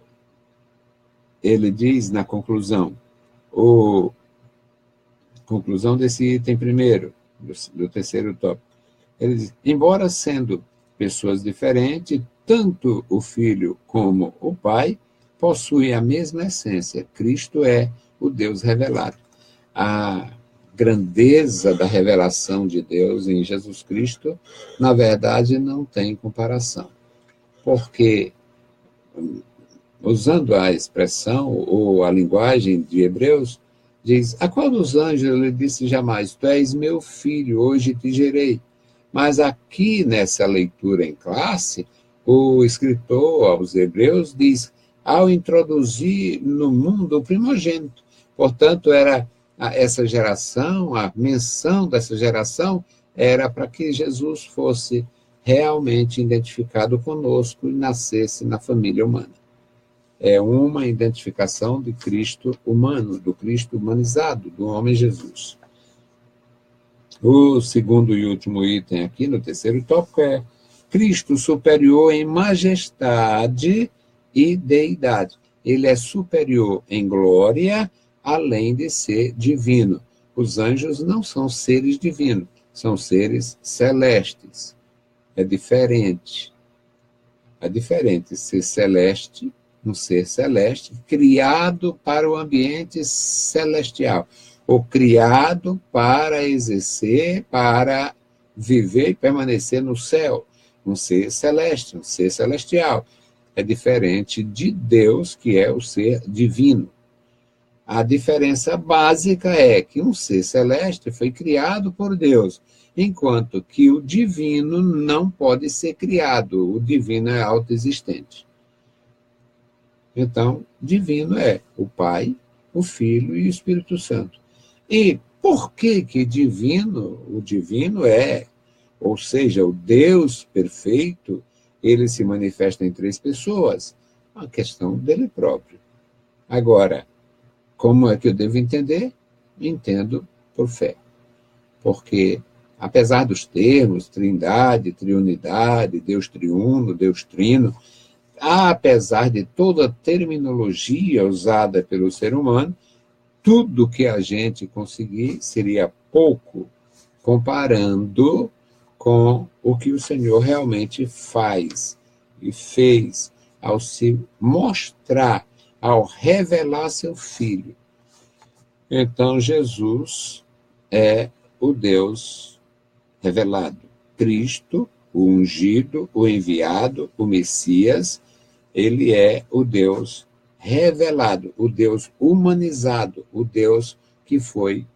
ele diz na conclusão, conclusão desse item primeiro, do terceiro tópico, ele diz: embora sendo pessoas diferentes, tanto o Filho como o Pai possuem a mesma essência. Cristo é o Deus revelado. A grandeza da revelação de Deus em Jesus Cristo, na verdade, não tem comparação. Porque, usando a expressão ou a linguagem de Hebreus, diz: a qual dos anjos ele disse jamais: tu és meu filho, hoje te gerei. Mas aqui, nessa leitura em classe, o escritor aos Hebreus diz: ao introduzir no mundo o primogênito. Portanto, era essa geração, a menção dessa geração, era para que Jesus fosse realmente identificado conosco e nascesse na família humana. É uma identificação de Cristo humano, do Cristo humanizado, do homem Jesus. O segundo e último item aqui, no terceiro tópico, é Cristo superior em majestade e deidade. Ele é superior em glória, além de ser divino. Os anjos não são seres divinos, são seres celestes. É diferente. É diferente ser celeste, um ser celeste, criado para o ambiente celestial, ou criado para exercer, para viver e permanecer no céu. Um ser celeste, um ser celestial. É diferente de Deus, que é o ser divino. A diferença básica é que um ser celeste foi criado por Deus, enquanto que o divino não pode ser criado. O divino é autoexistente. Então, divino é o Pai, o Filho e o Espírito Santo. E por que que divino? O divino é, ou seja, o Deus perfeito, ele se manifesta em 3 pessoas. Uma questão dele próprio. Agora, como é que eu devo entender? Entendo por fé. Porque, apesar dos termos, trindade, triunidade, Deus triuno, Deus trino, apesar de toda a terminologia usada pelo ser humano, tudo que a gente conseguir seria pouco comparando com o que o Senhor realmente faz e fez ao se mostrar, ao revelar seu Filho. Então, Jesus é o Deus revelado. Cristo, o ungido, o enviado, o Messias, ele é o Deus revelado, o Deus humanizado, o Deus que foi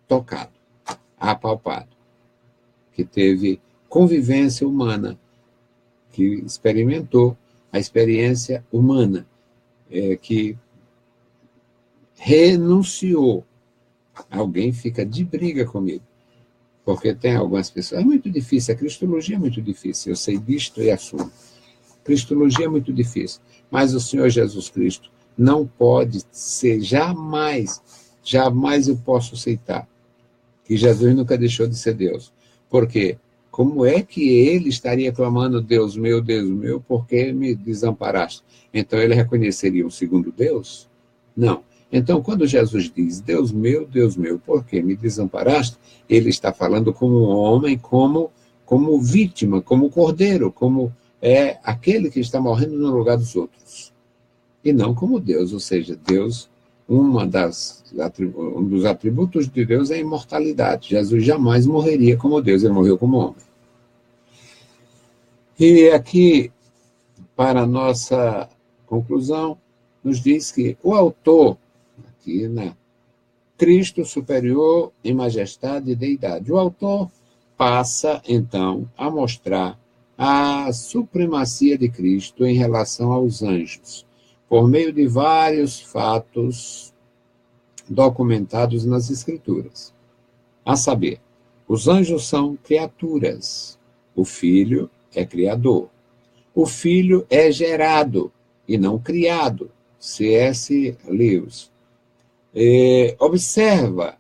tocado, apalpado, que teve convivência humana, que experimentou a experiência humana, que renunciou. Alguém fica de briga comigo, porque tem algumas pessoas... É muito difícil, a cristologia é muito difícil, eu sei disto e assumo. Cristologia é muito difícil, mas o Senhor Jesus Cristo não pode ser, jamais eu posso aceitar que Jesus nunca deixou de ser Deus. Por quê? Como é que ele estaria clamando, Deus meu, por que me desamparaste? Então ele reconheceria um segundo Deus? Não. Então, quando Jesus diz, Deus meu, por que me desamparaste? Ele está falando como um homem, como vítima, como cordeiro, como aquele que está morrendo no lugar dos outros. E não como Deus, ou seja, Deus, um dos atributos de Deus é a imortalidade. Jesus jamais morreria como Deus, ele morreu como homem. E aqui, para a nossa conclusão, nos diz que o autor, aqui, né, Cristo superior em majestade e deidade. O autor passa, então, a mostrar a supremacia de Cristo em relação aos anjos, por meio de vários fatos documentados nas Escrituras. A saber, os anjos são criaturas, o Filho é criador, o Filho é gerado e não criado. C.S. Lewis. Observa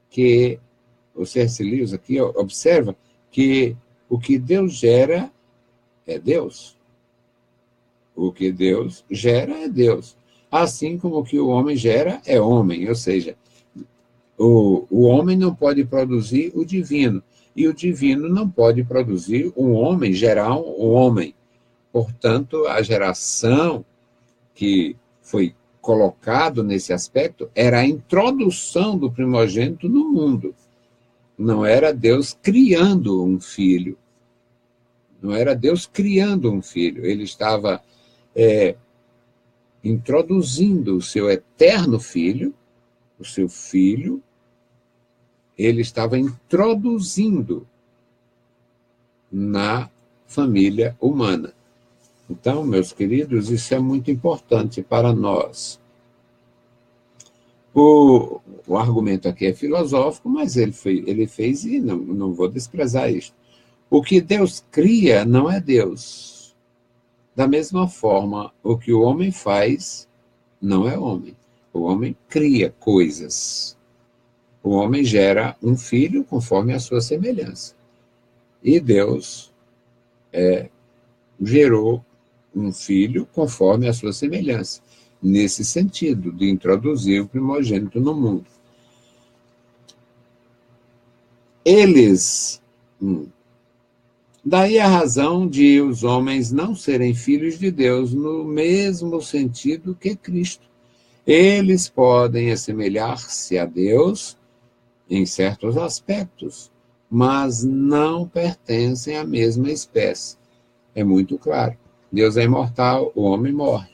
que, o C.S. Lewis aqui observa que o que Deus gera é Deus. O que Deus gera é Deus. Assim como o que o homem gera é homem. Ou seja, o homem não pode produzir o divino. E o divino não pode produzir um homem, gerar um homem. Portanto, a geração que foi colocado nesse aspecto era a introdução do primogênito no mundo. Não era Deus criando um filho. Não era Deus criando um filho. Ele estava introduzindo o seu eterno filho, o seu filho, ele estava introduzindo na família humana. Então, meus queridos, isso é muito importante para nós. O argumento aqui é filosófico, mas ele fez e não vou desprezar isto. O que Deus cria não é Deus. Da mesma forma, o que o homem faz não é homem. O homem cria coisas. O homem gera um filho conforme a sua semelhança. E Deus gerou um filho conforme a sua semelhança, nesse sentido, de introduzir o primogênito no mundo. Daí a razão de os homens não serem filhos de Deus no mesmo sentido que Cristo. Eles podem assemelhar-se a Deus em certos aspectos, mas não pertencem à mesma espécie. É muito claro. Deus é imortal, o homem morre.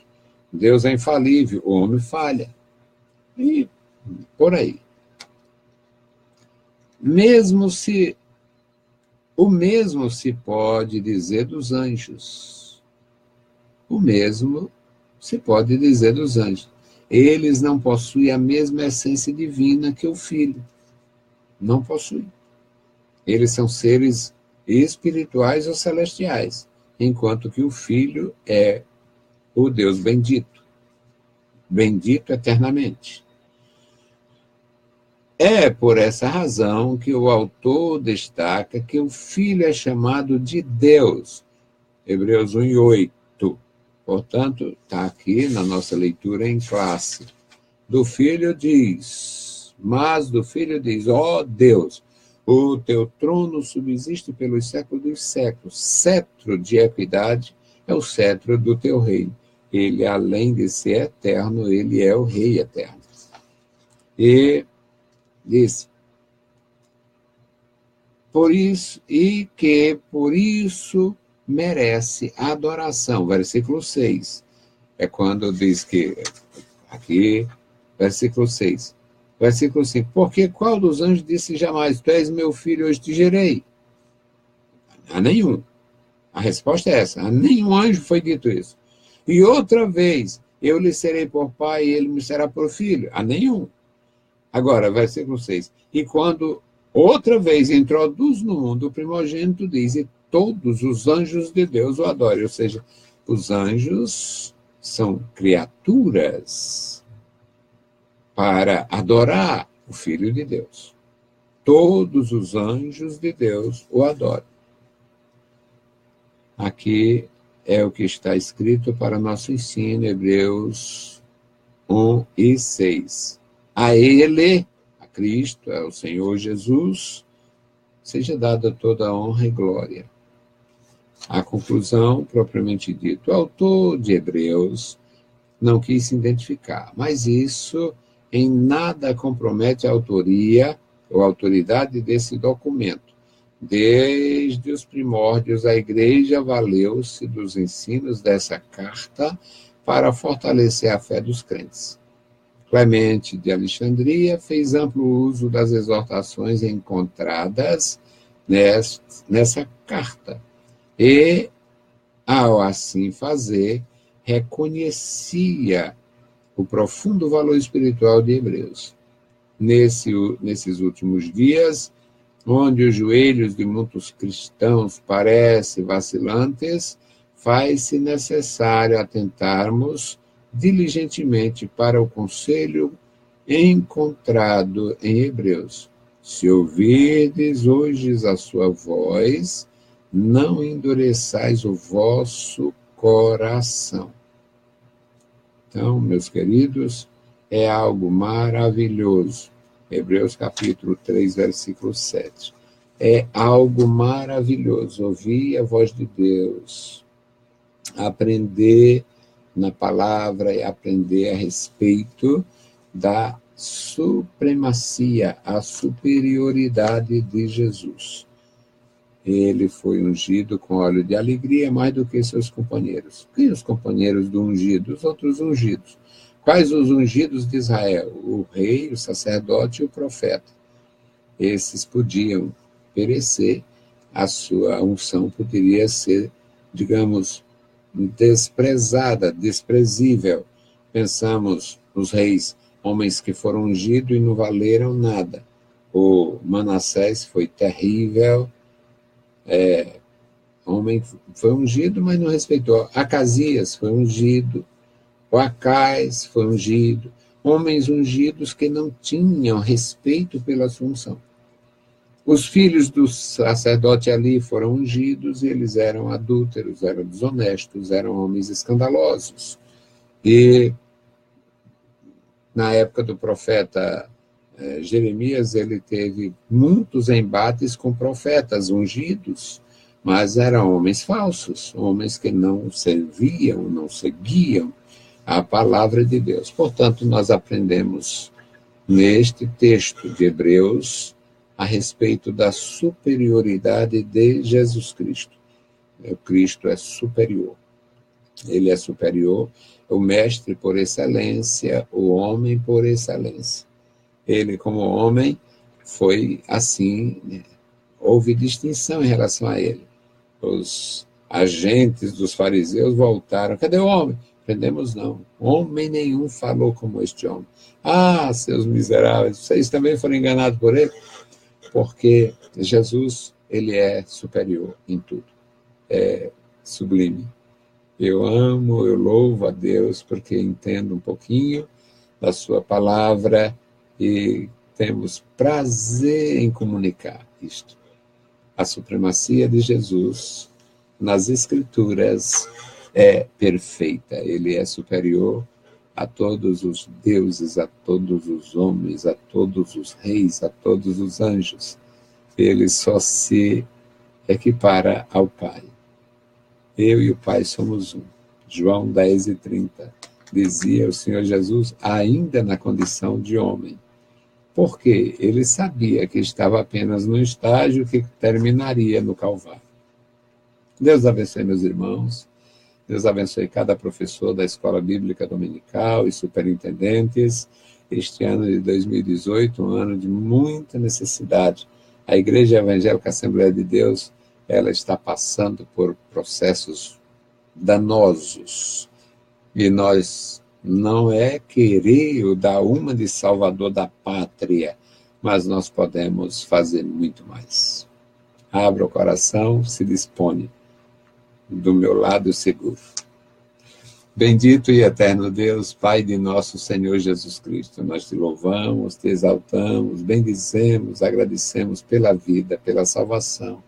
Deus é infalível, o homem falha. E por aí. O mesmo se pode dizer dos anjos. O mesmo se pode dizer dos anjos. Eles não possuem a mesma essência divina que o Filho. Não possuem. Eles são seres espirituais ou celestiais, enquanto que o Filho é o Deus bendito. Bendito eternamente. É por essa razão que o autor destaca que o Filho é chamado de Deus. Hebreus 1:8. Portanto, está aqui na nossa leitura em classe. Do Filho diz, ó Deus, o teu trono subsiste pelos séculos dos séculos. Cetro de equidade é o cetro do teu reino. Ele, além de ser eterno, ele é o Rei eterno. E diz, por isso merece adoração. Versículo 6. É quando diz que, aqui, versículo 6. Versículo 5. Porque qual dos anjos disse jamais, tu és meu filho, hoje te gerei? A nenhum. A resposta é essa. A nenhum anjo foi dito isso. E outra vez, eu lhe serei por pai e ele me será por filho. A nenhum. Agora, versículo 6. E quando outra vez introduz no mundo o primogênito, diz, e todos os anjos de Deus o adorem. Ou seja, os anjos são criaturas para adorar o Filho de Deus. Todos os anjos de Deus o adoram. Aqui é o que está escrito para nosso ensino, Hebreus 1:6. A Ele, a Cristo, é o Senhor Jesus, seja dada toda a honra e glória. A conclusão, propriamente dito, o autor de Hebreus não quis se identificar, mas isso em nada compromete a autoria ou a autoridade desse documento. Desde os primórdios, a Igreja valeu-se dos ensinos dessa carta para fortalecer a fé dos crentes. Clemente de Alexandria fez amplo uso das exortações encontradas nessa carta e, ao assim fazer, reconhecia o profundo valor espiritual de Hebreus. Nesses últimos dias, onde os joelhos de muitos cristãos parecem vacilantes, faz-se necessário atentarmos diligentemente para o conselho encontrado em Hebreus. Se ouvirdes hoje a sua voz, não endureçais o vosso coração. Então, meus queridos, é algo maravilhoso. Hebreus capítulo 3, versículo 7. É algo maravilhoso ouvir a voz de Deus, aprender na palavra e aprender a respeito da supremacia, a superioridade de Jesus. Ele foi ungido com óleo de alegria mais do que seus companheiros. Quem os companheiros do ungido? Os outros ungidos. Quais os ungidos de Israel? O rei, o sacerdote e o profeta. Esses podiam perecer, a sua unção poderia ser, digamos, desprezada, desprezível. Pensamos nos reis homens que foram ungidos e não valeram nada. O Manassés foi terrível, homem foi ungido, mas não respeitou. Acasias foi ungido, o Acais foi ungido, homens ungidos que não tinham respeito pela Assunção. Os filhos do sacerdote ali foram ungidos e eles eram adúlteros, eram desonestos, eram homens escandalosos. E na época do profeta Jeremias, ele teve muitos embates com profetas ungidos, mas eram homens falsos, homens que não serviam, não seguiam a palavra de Deus. Portanto, nós aprendemos neste texto de Hebreus a respeito da superioridade de Jesus Cristo. O Cristo é superior. Ele é superior, o mestre por excelência, o homem por excelência. Ele, como homem, foi assim, houve distinção em relação a ele. Os agentes dos fariseus voltaram. Cadê o homem? Aprendemos não. Homem nenhum falou como este homem. Ah, seus miseráveis, vocês também foram enganados por ele? Porque Jesus, ele é superior em tudo. É sublime. Eu amo, eu louvo a Deus porque entendo um pouquinho da sua palavra e temos prazer em comunicar isto. A supremacia de Jesus nas Escrituras é perfeita. Ele é superior a todos os deuses, a todos os homens, a todos os reis, a todos os anjos. Ele só se equipara ao Pai. Eu e o Pai somos um. João 10:30 dizia o Senhor Jesus, ainda na condição de homem. Porque ele sabia que estava apenas no estágio que terminaria no Calvário. Deus abençoe meus irmãos, Deus abençoe cada professor da Escola Bíblica Dominical e superintendentes. Este ano de 2018, um ano de muita necessidade. A Igreja Evangélica Assembleia de Deus, ela está passando por processos danosos. E nós não é querer o dar uma de salvador da pátria, mas nós podemos fazer muito mais. Abra o coração, se dispõe. Do meu lado seguro. Bendito e eterno Deus, Pai de nosso Senhor Jesus Cristo, nós te louvamos, te exaltamos, bendizemos, agradecemos pela vida, pela salvação,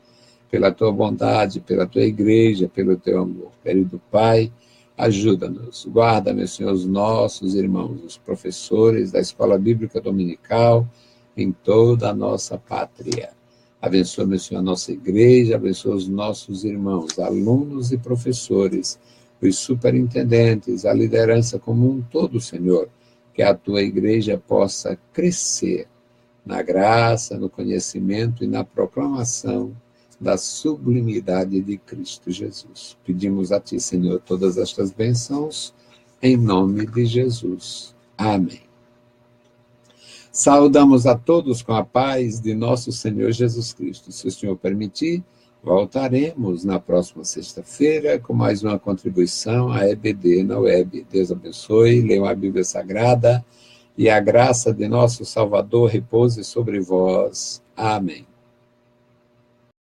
pela tua bondade, pela tua igreja, pelo teu amor. Querido Pai, ajuda-nos, guarda, meu Senhor, os nossos irmãos, os professores da Escola Bíblica Dominical, em toda a nossa pátria. Abençoa, meu Senhor, a nossa igreja, abençoa os nossos irmãos, alunos e professores, os superintendentes, a liderança como um todo, Senhor, que a tua igreja possa crescer na graça, no conhecimento e na proclamação da sublimidade de Cristo Jesus. Pedimos a ti, Senhor, todas estas bênçãos, em nome de Jesus. Amém. Saudamos a todos com a paz de nosso Senhor Jesus Cristo. Se o Senhor permitir, voltaremos na próxima sexta-feira com mais uma contribuição à EBD na web. Deus abençoe, leiam a Bíblia Sagrada e a graça de nosso Salvador repouse sobre vós. Amém.